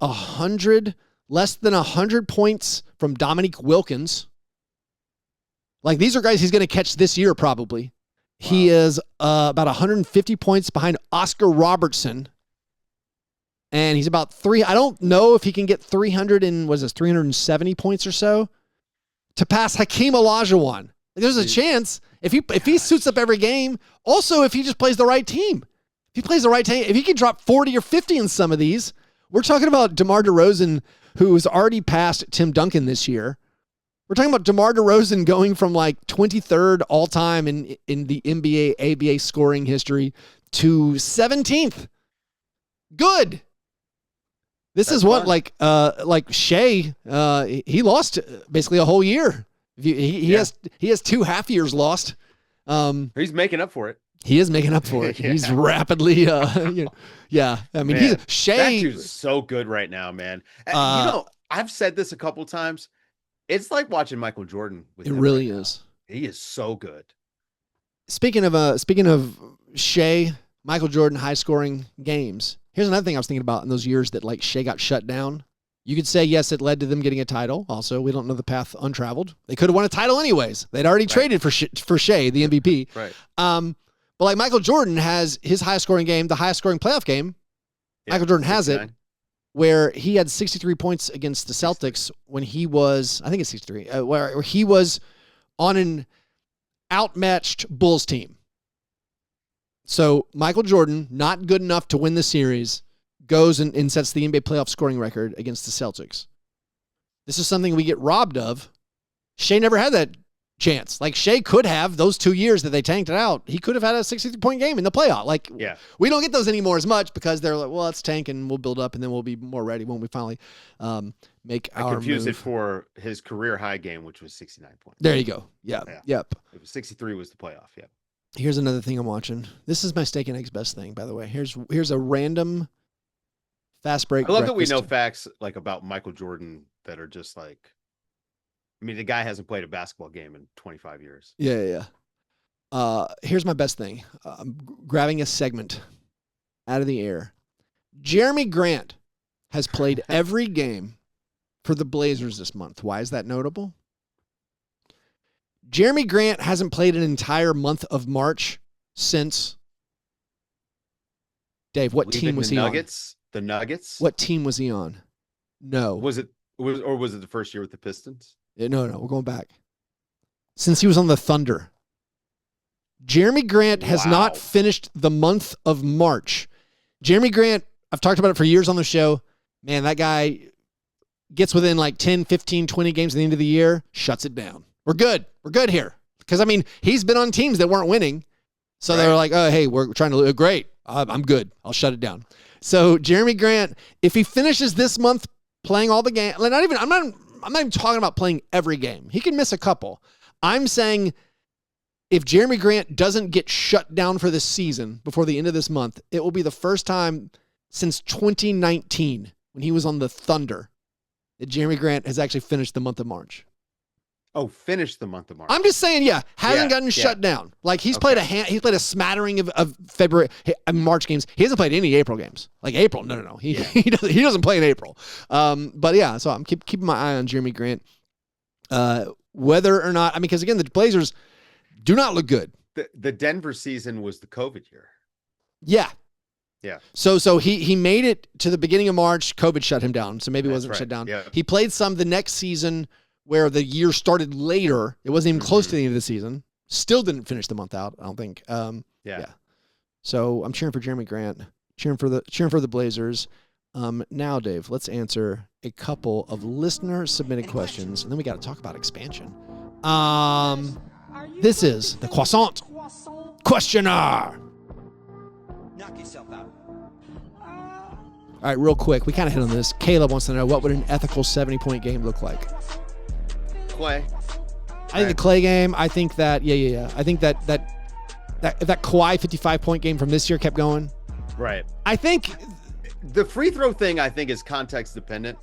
less than 100 points from Dominique Wilkins. Like, these are guys he's going to catch this year probably. Wow. He is about 150 points behind Oscar Robertson. And he's about I don't know if he can get 370 points or so to pass Hakeem Olajuwon. Like, there's a chance if he suits up every game. Also, if he just plays the right team. If he plays the right team, if he can drop 40 or 50 in some of these, we're talking about DeMar DeRozan, who's already passed Tim Duncan this year. We're talking about DeMar DeRozan going from like 23rd all time in the NBA ABA scoring history to 17th. Good. This is what fun. like Shea, he lost basically a whole year. He has 2 half years lost. He's making up for it. He is making up for it. Yeah. He's rapidly, yeah. I mean, man, Shea. That dude's so good right now, man. I've said this a couple times. It's like watching Michael Jordan. It really is. He is so good. Speaking of Shea, Michael Jordan, high scoring games. Here's another thing I was thinking about in those years that like Shea got shut down. You could say, yes, it led to them getting a title. Also, we don't know the path untraveled. They could have won a title anyways. They'd already traded for Shea, the MVP. Right. But like Michael Jordan has his highest scoring game, the highest scoring playoff game. Yeah, Michael Jordan 69. Has it, where he had 63 points against the Celtics when he was, I think it's 63, where he was on an outmatched Bulls team. So Michael Jordan, not good enough to win the series, goes and sets the NBA playoff scoring record against the Celtics. This is something we get robbed of. Shea never had that chance. Like, Shea could have those 2 years that they tanked it out. He could have had a 63-point game in the playoff. Like, we don't get those anymore as much because they're like, well, let's tank and we'll build up and then we'll be more ready when we finally make our move. I confused it for his career high game, which was 69 points. There you go. Yeah. Yep. It was 63 was the playoff. Yep. Here's another thing I'm watching. This is my steak and eggs best thing, by the way. Here's a random fast break. I love that we know facts like about Michael Jordan that are just like, I mean, the guy hasn't played a basketball game in 25 years. Yeah. Here's my best thing. I'm grabbing a segment out of the air. Jeremy Grant has played every game for the Blazers this month. Why is that notable? Jeremy Grant hasn't played an entire month of March since. Dave, what team was he on? The Nuggets? What team was he on? No. Was it the first year with the Pistons? No, we're going back. since he was on the Thunder. Jeremy Grant has not finished the month of March. Jeremy Grant, I've talked about it for years on the show. Man, that guy gets within like 10, 15, 20 games at the end of the year, shuts it down. We're good. We're good here. Because, I mean, he's been on teams that weren't winning. So they're like, oh, hey, we're trying to lose. Great. I'm good. I'll shut it down. So Jeremy Grant, if he finishes this month playing all the games, I'm not even talking about playing every game. He can miss a couple. I'm saying if Jeremy Grant doesn't get shut down for this season before the end of this month, it will be the first time since 2019 when he was on the Thunder that Jeremy Grant has actually finished the month of March. Oh, finished the month of March. I'm just saying, hasn't gotten shut down. Like he's played a smattering of February, March games. He hasn't played any April games. Like April, no. He doesn't play in April. But yeah, so I'm keeping my eye on Jeremy Grant. Whether or not, because again, the Blazers do not look good. The Denver season was the COVID year. Yeah. Yeah. So he made it to the beginning of March. COVID shut him down. So maybe it wasn't shut down. Yeah. He played some the next season where the year started later. It wasn't even close to the end of the season. Still didn't finish the month out, I don't think. Yeah. So I'm cheering for Jeremy Grant, cheering for the Blazers. Now, Dave, let's answer a couple of listener submitted questions, and then we got to talk about expansion. This is the Croissant Questionnaire. Knock yourself out. All right, real quick. We kind of hit on this. Caleb wants to know, what would an ethical 70-point game look like? Clay. I think the Clay game. I think that, I think that if that Kawhi 55-point game from this year kept going. Right. I think the free throw thing, I think, is context dependent.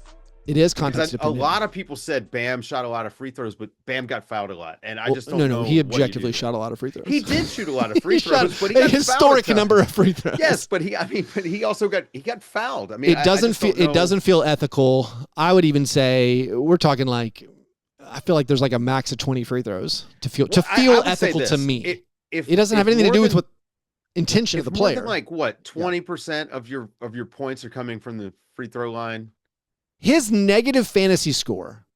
It is context dependent. A lot of people said Bam shot a lot of free throws, but Bam got fouled a lot. And I just don't know. No, he objectively shot a lot of free throws. He did shoot a lot of free throws, but he got a historic number of free throws. Yes, but he also got fouled. I mean, it doesn't feel ethical. I would even say we're talking like, I feel like there's like a max of 20 free throws to feel ethical to me. It doesn't have anything to do with what intention of the player. More than like what 20% of your points are coming from the free throw line. His negative fantasy score,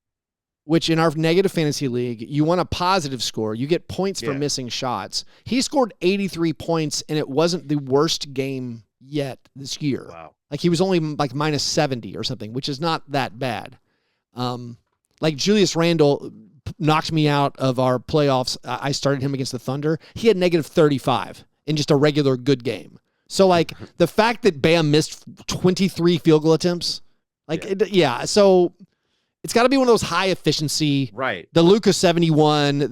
which in our negative fantasy league, you want a positive score. You get points for missing shots. He scored 83 points, and it wasn't the worst game yet this year. Wow. Like he was only like minus 70 or something, which is not that bad. Like Julius Randle knocked me out of our playoffs. I started him against the Thunder. He had negative 35 in just a regular good game. So like the fact that Bam missed 23 field goal attempts, so it's got to be one of those high efficiency, right? The Luka 71,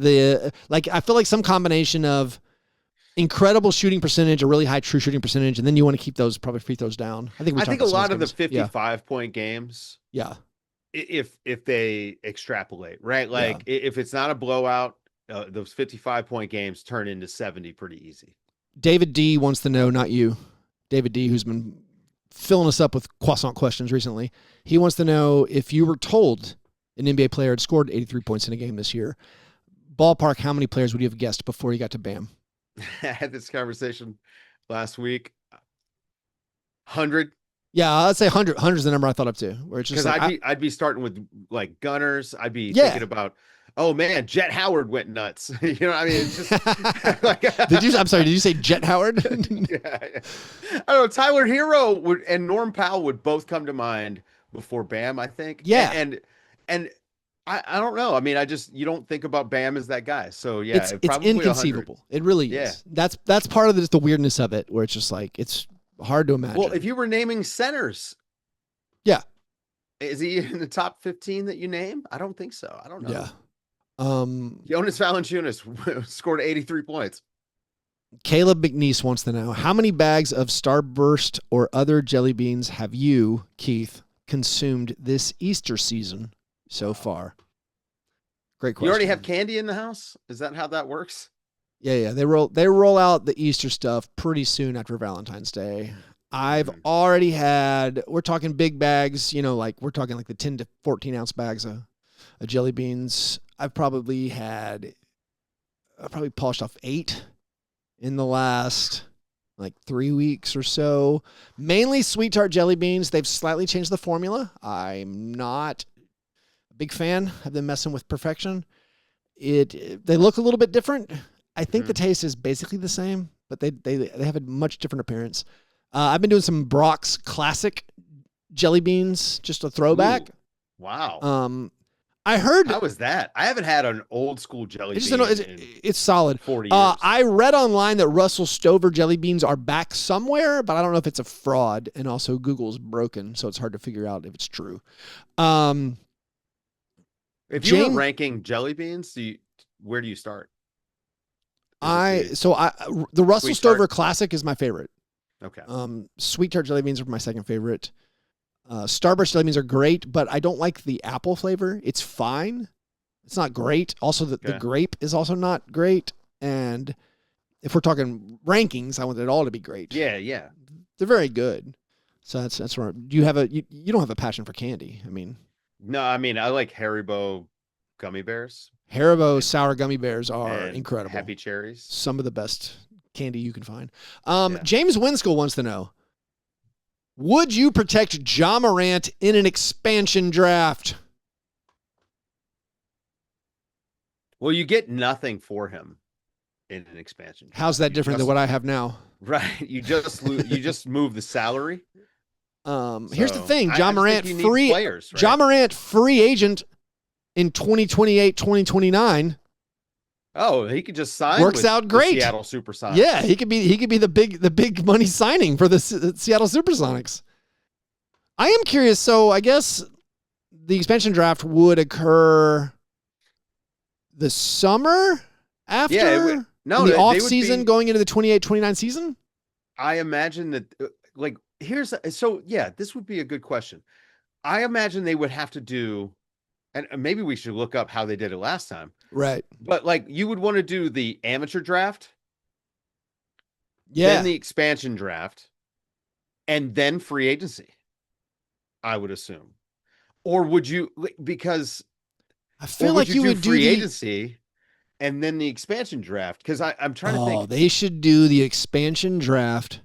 I feel like some combination of incredible shooting percentage, a really high true shooting percentage, and then you want to keep those probably free throws down. I think a lot of the 55-point games, if they extrapolate, right? Like if it's not a blowout, those 55-point games turn into 70 pretty easy. David D wants to know, not you, David D, who's been filling us up with croissant questions recently. He wants to know, if you were told an NBA player had scored 83 points in a game this year, ballpark, how many players would you have guessed before you got to Bam? I had this conversation last week. 100. Yeah, I'd say 100. 100 is the number I thought up to. Where it's just like, I'd be starting with like gunners. I'd be thinking about, oh man, Jet Howard went nuts. You know what I mean? It's just like, did you say Jet Howard? I don't know. Tyler Hero and Norm Powell would both come to mind before Bam, I think. Yeah. And I don't know. I mean, you don't think about Bam as that guy. So yeah, it's inconceivable. 100. It really is. That's part of the weirdness of it, where it's just like, it's hard to imagine. Well, if you were naming centers, is he in the top 15 that you name? I don't think so. I don't know. Yeah. Jonas Valanciunas scored 83 points. Caleb McNeese wants to know, how many bags of Starburst or other jelly beans have you, Keith, consumed this Easter season so far? Great question. You already have candy in the house? Is that how that works? Yeah. They roll out the Easter stuff pretty soon after Valentine's Day. I've already had, we're talking big bags, like we're talking like the 10 to 14 ounce bags of jelly beans. I've probably polished off 8 in the last like 3 weeks or so. Mainly sweet tart jelly beans. They've slightly changed the formula. I'm not a big fan of them messing with perfection. They look a little bit different. I think the taste is basically the same, but they have a much different appearance. I've been doing some Brock's classic jelly beans, just a throwback. Ooh, wow. I heard. How is that? I haven't had an old school jelly bean. It's solid. 40 years. I read online that Russell Stover jelly beans are back somewhere, but I don't know if it's a fraud. And also, Google's broken, so it's hard to figure out if it's true. If you were ranking jelly beans, where do you start? The Russell Stover Classic is my favorite. Okay. Sweet tart jelly beans are my second favorite. Starburst jelly beans are great, but I don't like the apple flavor. It's fine. It's not great. Also, the grape is also not great. And if we're talking rankings, I want it all to be great. Yeah, yeah. They're very good. So that's where you don't have a passion for candy. I mean, no, I mean I like Haribo gummy bears. Haribo sour gummy bears are incredible. Happy cherries. Some of the best candy you can find. James Winskill wants to know, would you protect Ja Morant in an expansion draft? Well, you get nothing for him in an expansion draft. How's that different than what I have now? Right. You just move the salary. Here's the thing. Ja Morant players, right? Ja Morant free agent in 2028, 2029. Oh, he could just sign. Works out great. Seattle Supersonics. Yeah, he could be the big money signing for the Seattle Supersonics. I am curious. So I guess the expansion draft would occur the summer after. Yeah, the off season going into the 28-29 season. I imagine that. This would be a good question. I imagine they would have to do. And maybe we should look up how they did it last time. Right. But you would want to do the amateur draft. Yeah. Then the expansion draft. And then free agency. I would assume. Or would you, because I feel like you would do free agency and then the expansion draft? Because I'm trying to think. They should do the expansion draft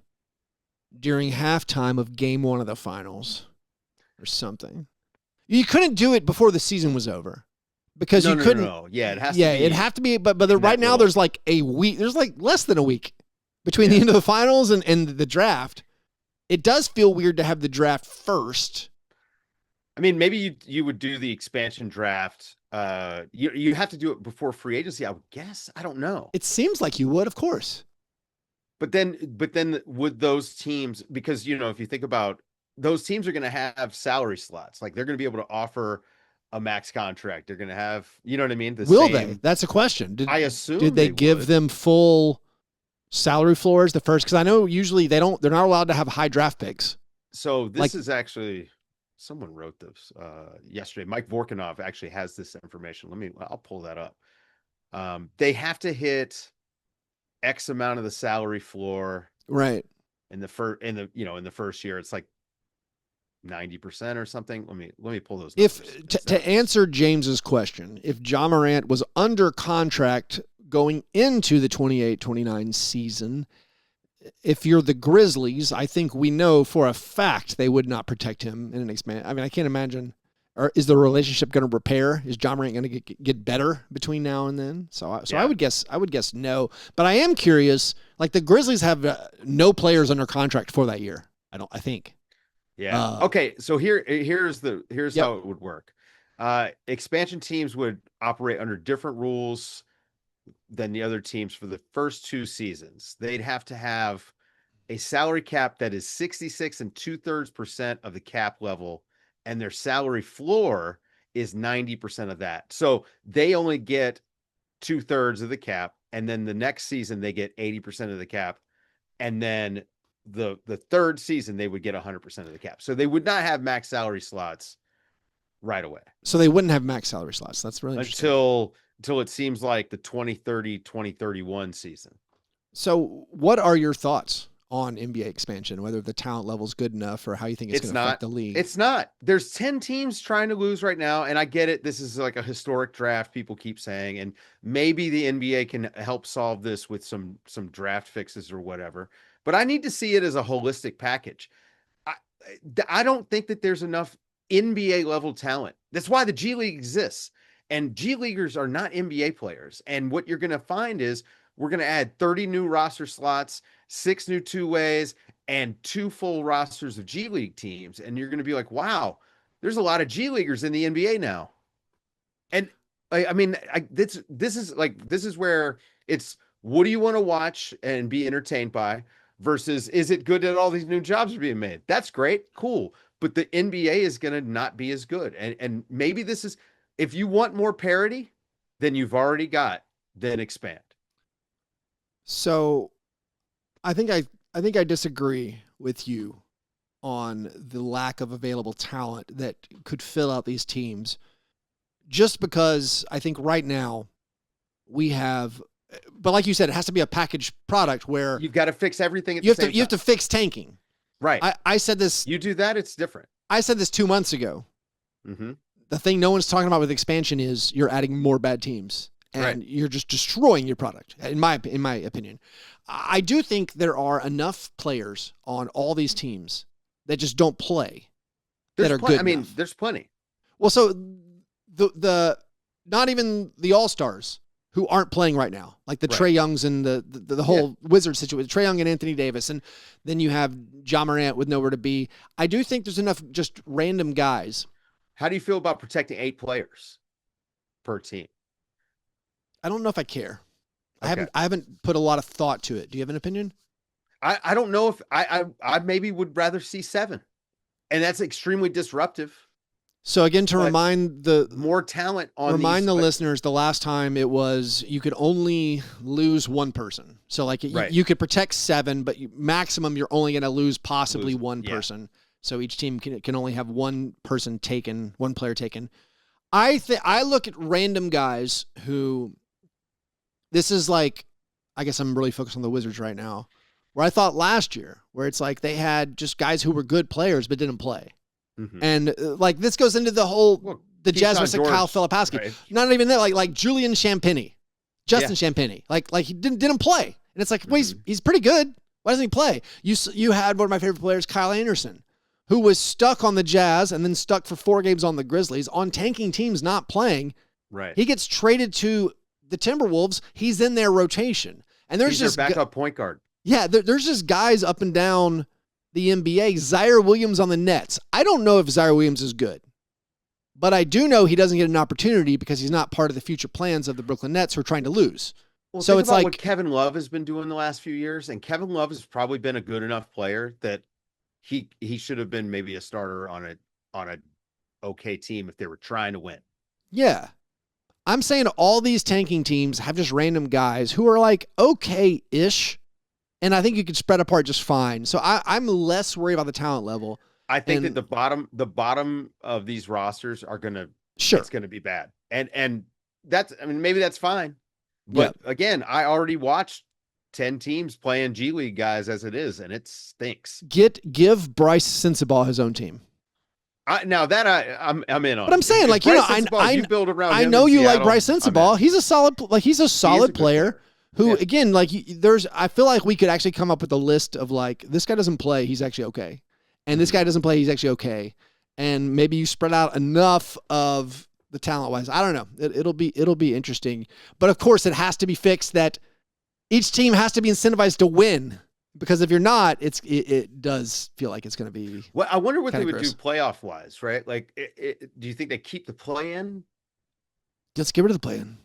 during halftime of game 1 of the finals or something. You couldn't do it before the season was over because you couldn't. No. Yeah, it has to be. Yeah, it'd have to be. But right now there's like a week. There's like less than a week between the end of the finals and the draft. It does feel weird to have the draft first. I mean, maybe you would do the expansion draft. You have to do it before free agency, I would guess. I don't know. It seems like you would, of course. But then would those teams, because if you think about, those teams are going to have salary slots. Like they're going to be able to offer a max contract. They're going to have, you know what I mean? Will they? That's a question. I assume. Did they give them full salary floors the first? Because I know usually they're not allowed to have high draft picks. So this is actually, someone wrote this yesterday. Mike Vorkunov actually has this information. I'll pull that up. They have to hit X amount of the salary floor. Right. In the first year, it's like 90% or something. Let me pull those numbers. To answer James's question, if Ja Morant was under contract going into the 28-29 season, if you're the Grizzlies, I think we know for a fact they would not protect him in an expansion. I mean, I can't imagine. Or is the relationship going to repair? Is Ja Morant going to get better between now and then? I would guess no. But I am curious. Like the Grizzlies have no players under contract for that year. I think. Yeah. Okay. So here's how it would work. Expansion teams would operate under different rules than the other teams for the first 2 seasons. They'd have to have a salary cap that is 66 2/3% of the cap level, and their salary floor is 90% of that. So they only get 2/3 of the cap, and then the next season they get 80% of the cap, and then the third season they would get 100% of the cap. So they would not have max salary slots right away. So they wouldn't have max salary slots. That's really interesting. Until it seems like the 2030-2031 season. So what are your thoughts on NBA expansion, whether the talent level is good enough or how you think it's going to affect the league? It's not. There's 10 teams trying to lose right now, and I get it. This is like a historic draft, people keep saying, and maybe the NBA can help solve this with some draft fixes or whatever. But I need to see it as a holistic package. I don't think that there's enough NBA level talent. That's why the G League exists. And G Leaguers are not NBA players. And what you're going to find is we're going to add 30 new roster slots, 6 new two-ways, and 2 full rosters of G League teams. And you're going to be like, wow, there's a lot of G Leaguers in the NBA now. And this is where it's, what do you want to watch and be entertained by versus is it good that all these new jobs are being made? That's great. Cool. But the NBA is going to not be as good. And maybe this is, if you want more parity than you've already got, then expand. So I think I disagree with you on the lack of available talent that could fill out these teams, just because I think right now we have, but like you said, it has to be a packaged product where you've got to fix everything at you the same time. You have to fix tanking. Right. I said this. You do that, it's different. I said this 2 months ago. Mm-hmm. The thing no one's talking about with expansion is you're adding more bad teams. And right. You're just destroying your product, in my opinion. I do think there are enough players on all these teams that just don't play that are good enough. There's plenty. Well, so the not even the All-Stars who aren't playing right now, like the Trae Youngs and the whole Wizards situation, Trae Young and Anthony Davis, and then you have Ja Morant with nowhere to be. I do think there's enough just random guys. How do you feel about protecting 8 players per team? I don't know if I care. Okay. I haven't put a lot of thought to it. Do you have an opinion? I don't know if I maybe would rather see 7, and that's extremely disruptive. So again, to remind the more talent on the listeners, the last time it was you could only lose one person. So like you could protect 7, but maximum you're only going to lose possibly one person. So each team can only have one person taken, one player taken. I look at random guys who. This is like, I guess I'm really focused on the Wizards right now, where I thought last year, where it's like they had just guys who were good players but didn't play. Mm-hmm. And like this goes into the whole, the Jazz versus Kyle Filipowski. Right. Not even that, like Julian Champagnie, Justin Champagnie, like he didn't play. And it's like, well, he's pretty good. Why doesn't he play? You had one of my favorite players, Kyle Anderson, who was stuck on the Jazz and then stuck for 4 games on the Grizzlies on tanking teams not playing. Right. He gets traded to the Timberwolves. He's in their rotation. And there's just their backup point guard. Yeah, there's just guys up and down the NBA. Zaire Williams on the Nets. I don't know if Zaire Williams is good, but I do know he doesn't get an opportunity because he's not part of the future plans of the Brooklyn Nets who are trying to lose. Well, so it's like what Kevin Love has been doing the last few years, and Kevin Love has probably been a good enough player that he should have been maybe a starter on a okay team if they were trying to win. Yeah. I'm saying all these tanking teams have just random guys who are like okay-ish, and I think you could spread apart just fine. So I'm less worried about the talent level. I think that the bottom of these rosters are gonna it's gonna be bad, and that's maybe that's fine, but again, I already watched 10 teams playing G League guys as it is, and it stinks. Give Bryce Sensabaugh his own team. I'm in on. But I'm saying, like, you build around. I know you like Bryce Sensabaugh. He's a solid player who, again, like I feel like we could actually come up with a list of like, this guy doesn't play, he's actually okay, and this guy doesn't play, he's actually okay, and maybe you spread out enough of the talent wise. I don't know. It'll be interesting, but of course it has to be fixed that each team has to be incentivized to win. Because if you're not, it does feel like it's going to be. Well, I wonder what they would do playoff wise, right? Like, do you think they keep the play in? Let's get rid of the play in.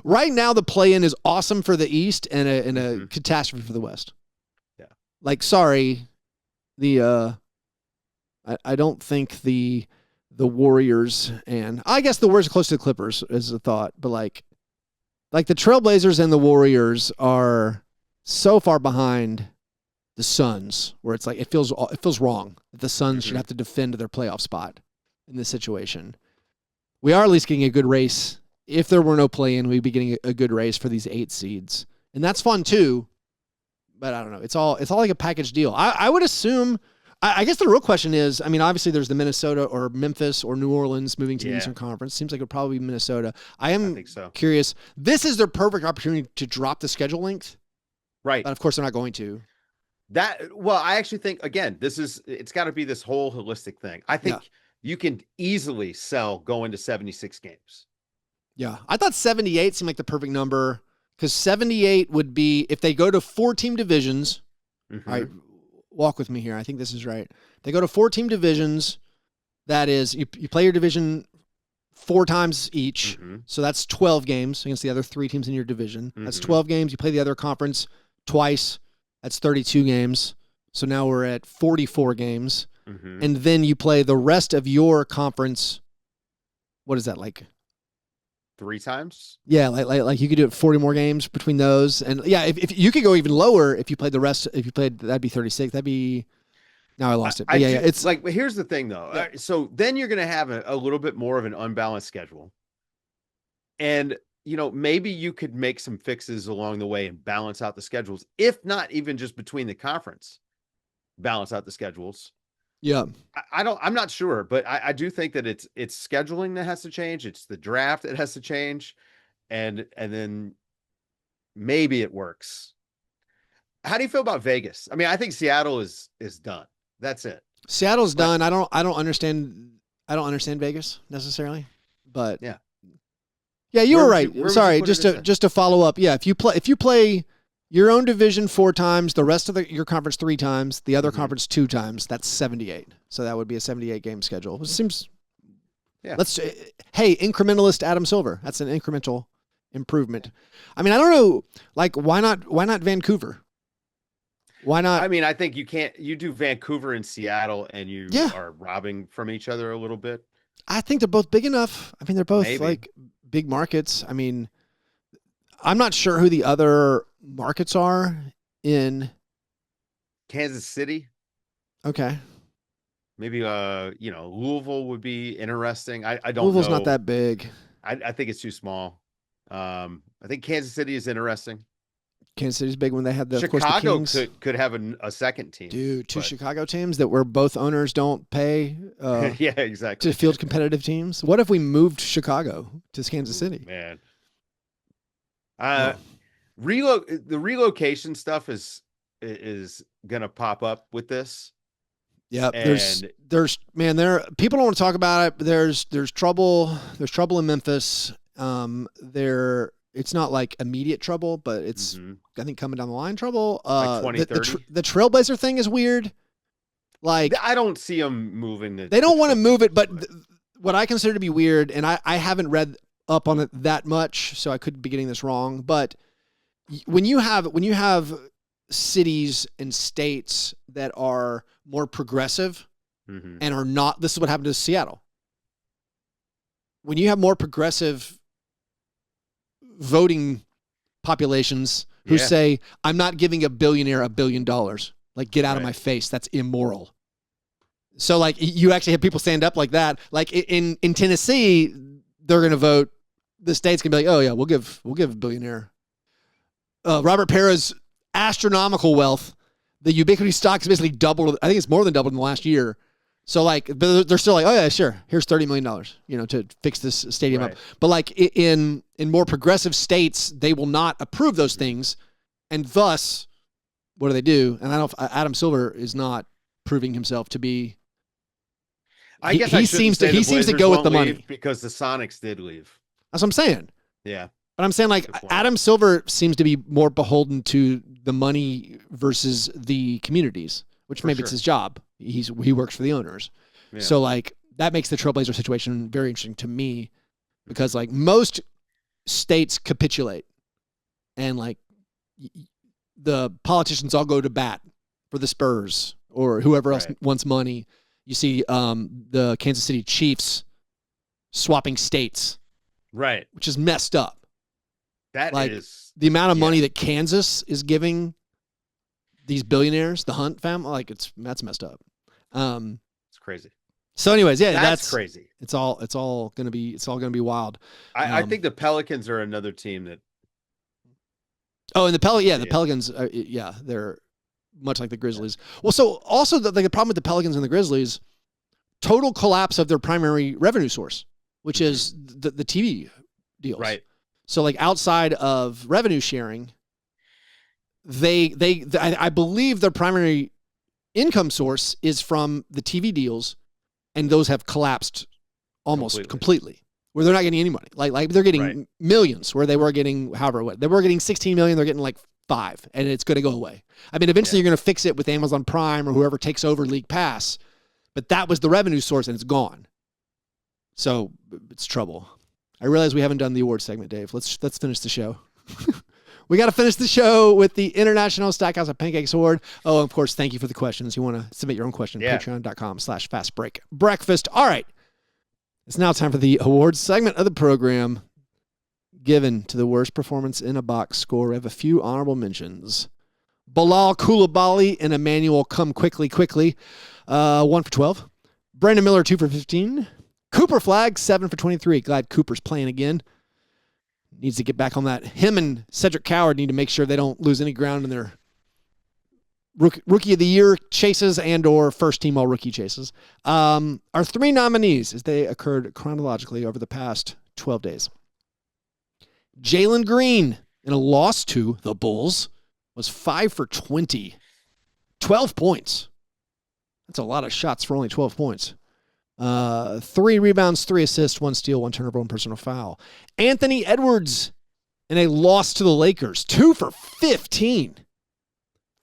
Right now, the play in is awesome for the East and a catastrophe for the West. Yeah. Like, sorry, I don't think the Warriors, and I guess the Warriors are close to the Clippers is a thought, but like the Trailblazers and the Warriors are so far behind the Suns, where it's like it feels wrong that the Suns should have to defend their playoff spot in this situation. We are at least getting a good race. If there were no play-in, we'd be getting a good race for these 8 seeds, and that's fun too. But I don't know. It's all like a package deal. I would assume. I guess the real question is, obviously there's the Minnesota or Memphis or New Orleans moving to the Eastern Conference. Seems like it would probably be Minnesota. I think so. Curious. This is their perfect opportunity to drop the schedule length. Right. But of course they're not going to. I actually think, again, it's got to be this whole holistic thing. I think you can easily sell going to 76 games. Yeah. I thought 78 seemed like the perfect number because 78 would be if they go to 4-team divisions. Mm-hmm. All right, walk with me here. I think this is right. They go to 4-team divisions. That is, you play your division 4 times each. Mm-hmm. So that's 12 games against the other 3 teams in your division. Mm-hmm. That's 12 games. You play the other conference twice. That's 32 games. So now we're at 44 games. Mm-hmm. And then you play the rest of your conference. What is that like? 3 times? Yeah, like you could do it 40 more games between those. And yeah, if you could go even lower if you played the rest, that'd be 36. That'd be, now I lost it. But yeah, it's like, here's the thing though. Yeah. So then you're going to have a little bit more of an unbalanced schedule. And, maybe you could make some fixes along the way and balance out the schedules, if not even just between the conference, balance out the schedules. Yeah. I'm not sure, but I do think that it's scheduling that has to change. It's the draft that has to change. And then maybe it works. How do you feel about Vegas? I mean, I think Seattle is done. That's it. Seattle's done. I don't understand Vegas necessarily, but yeah. Yeah, you were right. Sorry, just to follow up. Yeah, if you play your own division 4 times, the rest of your conference 3 times, the other conference 2 times, that's 78. So that would be a 78 game schedule. It seems hey, incrementalist Adam Silver. That's an incremental improvement. I mean, I don't know, like why not Vancouver? Why not? I mean, I think you do Vancouver and Seattle and you are robbing from each other a little bit. I think they're both big enough. I mean, they're both like big markets. I mean, I'm not sure who the other markets are in Kansas City. Okay. Maybe Louisville would be interesting. I don't know. Louisville's not that big. I think it's too small. I think Kansas City is interesting. Kansas City's big when they had Chicago of course, the Kings. could have a second team. Dude, 2 Chicago teams that where both owners don't pay yeah, exactly. to field competitive teams. What if we moved Chicago to Kansas City? Man. The relocation stuff is gonna pop up with this. Yeah, there's people don't want to talk about it, but there's trouble in Memphis. It's not like immediate trouble, but it's I think coming down the line trouble. Like 2030. The Trailblazer thing is weird. Like I don't see them moving it. They don't want to move it, but what I consider to be weird, and I haven't read up on it that much, so I could be getting this wrong. But when you have cities and states that are more progressive and are not, this is what happened to Seattle. When you have more progressive voting populations who say, I'm not giving a billionaire $1 billion. Like, get out of my face. That's immoral. So, like, you actually have people stand up like that. Like, in Tennessee, they're going to vote. The state's going to be like, oh, yeah, we'll give a billionaire. Robert Parra's astronomical wealth. The Ubiquity stock is basically doubled. I think it's more than doubled in the last year. So, like, but they're still like, oh, yeah, sure. Here's $30 million, to fix this stadium up. But, like, in more progressive states, they will not approve those things. And thus, what do? And I don't know if Adam Silver is not proving himself to be. I guess he seems to go with the money. Because the Sonics did leave. That's what I'm saying. Yeah. But I'm saying, like, Adam Silver seems to be more beholden to the money versus the communities, which maybe it's his job. He works for the owners. Yeah. So, like, that makes the Trailblazer situation very interesting to me because, like, most states capitulate and, like, the politicians all go to bat for the Spurs or whoever else wants money. You see the Kansas City Chiefs swapping states. Right. Which is messed up. That like, is the amount of money that Kansas is giving these billionaires, the Hunt family, like that's messed up. It's crazy. So, anyways, yeah, that's crazy. It's all gonna be wild. I think the Pelicans are another team that. Oh, and the Pelicans, they're much like the Grizzlies. Well, so also the problem with the Pelicans and the Grizzlies, total collapse of their primary revenue source, which is the TV deals. Right. So, like, outside of revenue sharing, I believe their primary income source is from the TV deals, and those have collapsed almost completely. Where they're not getting any money. Like they're getting millions where they were getting they were getting 16 million, they're getting like 5, and it's going to go away. I mean, eventually you're going to fix it with Amazon Prime or whoever takes over League Pass, but that was the revenue source and it's gone. So it's trouble. I realize we haven't done the award segment, Dave. Let's finish the show. We got to finish the show with the International Stackhouse of Pancakes Award. Oh, of course, thank you for the questions. You want to submit your own question, patreon.com/fastbreak breakfast. All right. It's now time for the awards segment of the program, given to the worst performance in a box score. We have a few honorable mentions. Bilal Koulibaly and Emmanuel Come Quickly. 1 for 12. Brandon Miller, 2 for 15. Cooper Flag, 7 for 23. Glad Cooper's playing again. Needs to get back on that. Him and Cedric Coward need to make sure they don't lose any ground in their Rookie of the Year chases and or first team all-rookie chases. Our 3 nominees, as they occurred chronologically over the past 12 days. Jalen Green, in a loss to the Bulls, was 5 for 20. 12 points. That's a lot of shots for only 12 points. 3 rebounds, 3 assists, 1 steal, 1 turnover, 1 personal foul. Anthony Edwards, in a loss to the Lakers, 2 for 15.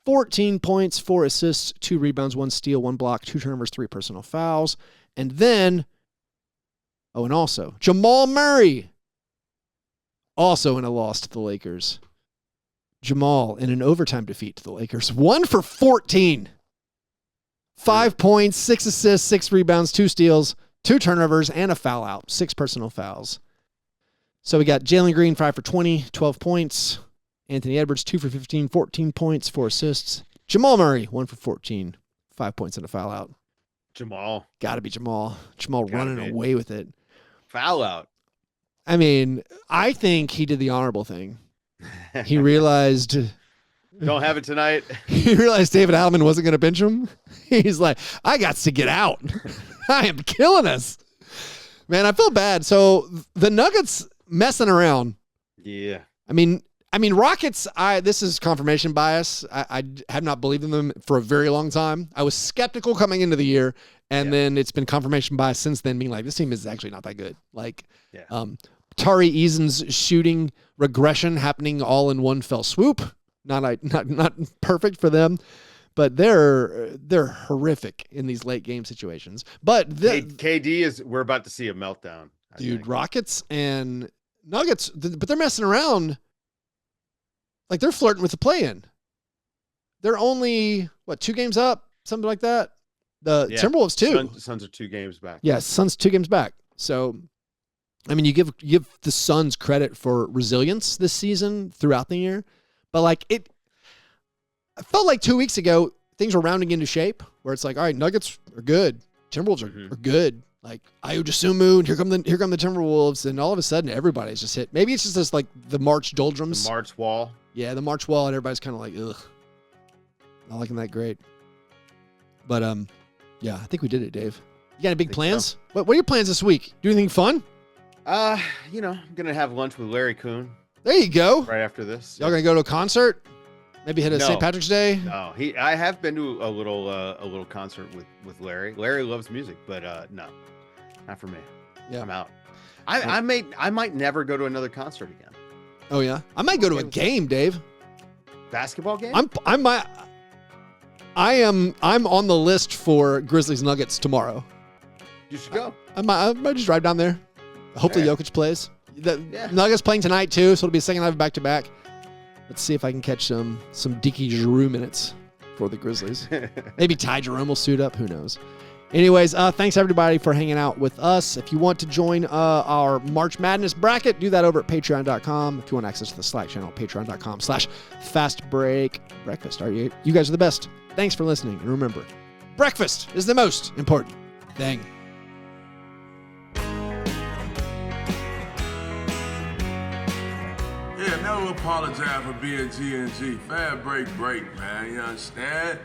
14 points, 4 assists, 2 rebounds, 1 steal, 1 block, 2 turnovers, 3 personal fouls. And then, and also, Jamal Murray, also in a loss to the Lakers. Jamal in an overtime defeat to the Lakers. 1 for 14. 5 points, 6 assists, 6 rebounds, 2 steals, 2 turnovers, and a foul out. 6 personal fouls. So we got Jalen Green, 5 for 20, 12 points. Anthony Edwards, 2 for 15, 14 points, 4 assists. Jamal Murray, 1 for 14, 5 points and a foul out. Jamal. Got to be Jamal. Jamal running away with it. Foul out. I mean, I think he did the honorable thing. He realized... Don't have it tonight. He realized David Allen wasn't going to bench him. He's like, I got to get out. I am killing us. Man, I feel bad. So the Nuggets messing around. Yeah. I mean, Rockets, this is confirmation bias. I have not believed in them for a very long time. I was skeptical coming into the year, and then it's been confirmation bias since then, being like, this team is actually not that good. Like, Tari Eason's shooting regression happening all in one fell swoop. Not perfect for them, but they're horrific in these late game situations. But KD we're about to see a meltdown. I think. Rockets and Nuggets, but they're messing around. Like, they're flirting with the play-in. They're only, 2 games up? Something like that. The Timberwolves, too. Suns are 2 games back. Yeah, Suns 2 games back. So, I mean, you give the Suns credit for resilience this season throughout the year. But, I felt like 2 weeks ago, things were rounding into shape, where it's like, all right, Nuggets are good. Timberwolves are good. Like, Ayo Dosunmu, and here come the Timberwolves, and all of a sudden, everybody's just hit. Maybe it's just this, the March doldrums. The March wall. Yeah, the March wall, and everybody's kind of like, ugh. Not looking that great. But, I think we did it, Dave. You got any big plans? So. What are your plans this week? Do anything fun? I'm going to have lunch with Larry Kuhn. There you go. Right after this. Y'all going to go to a concert? Maybe hit a St. Patrick's Day? No, I have been to a little concert with Larry. Larry loves music, but no, not for me. Yeah. I'm out. I might never go to another concert again. Oh yeah, I might go to a game, Dave. Basketball game? I'm on the list for Grizzlies Nuggets tomorrow. You should go. I might just drive down there. Hopefully Jokic plays. The Nuggets playing tonight too, so it'll be a second night back to back. Let's see if I can catch some Dickie Giroux minutes for the Grizzlies. Maybe Ty Jerome will suit up. Who knows? Anyways, thanks everybody for hanging out with us. If you want to join our March Madness bracket, do that over at patreon.com. If you want access to the Slack channel, patreon.com/fastbreak breakfast. You guys are the best. Thanks for listening. And remember, breakfast is the most important thing. Yeah, never apologize for being G&G. Fastbreak break, man. You understand?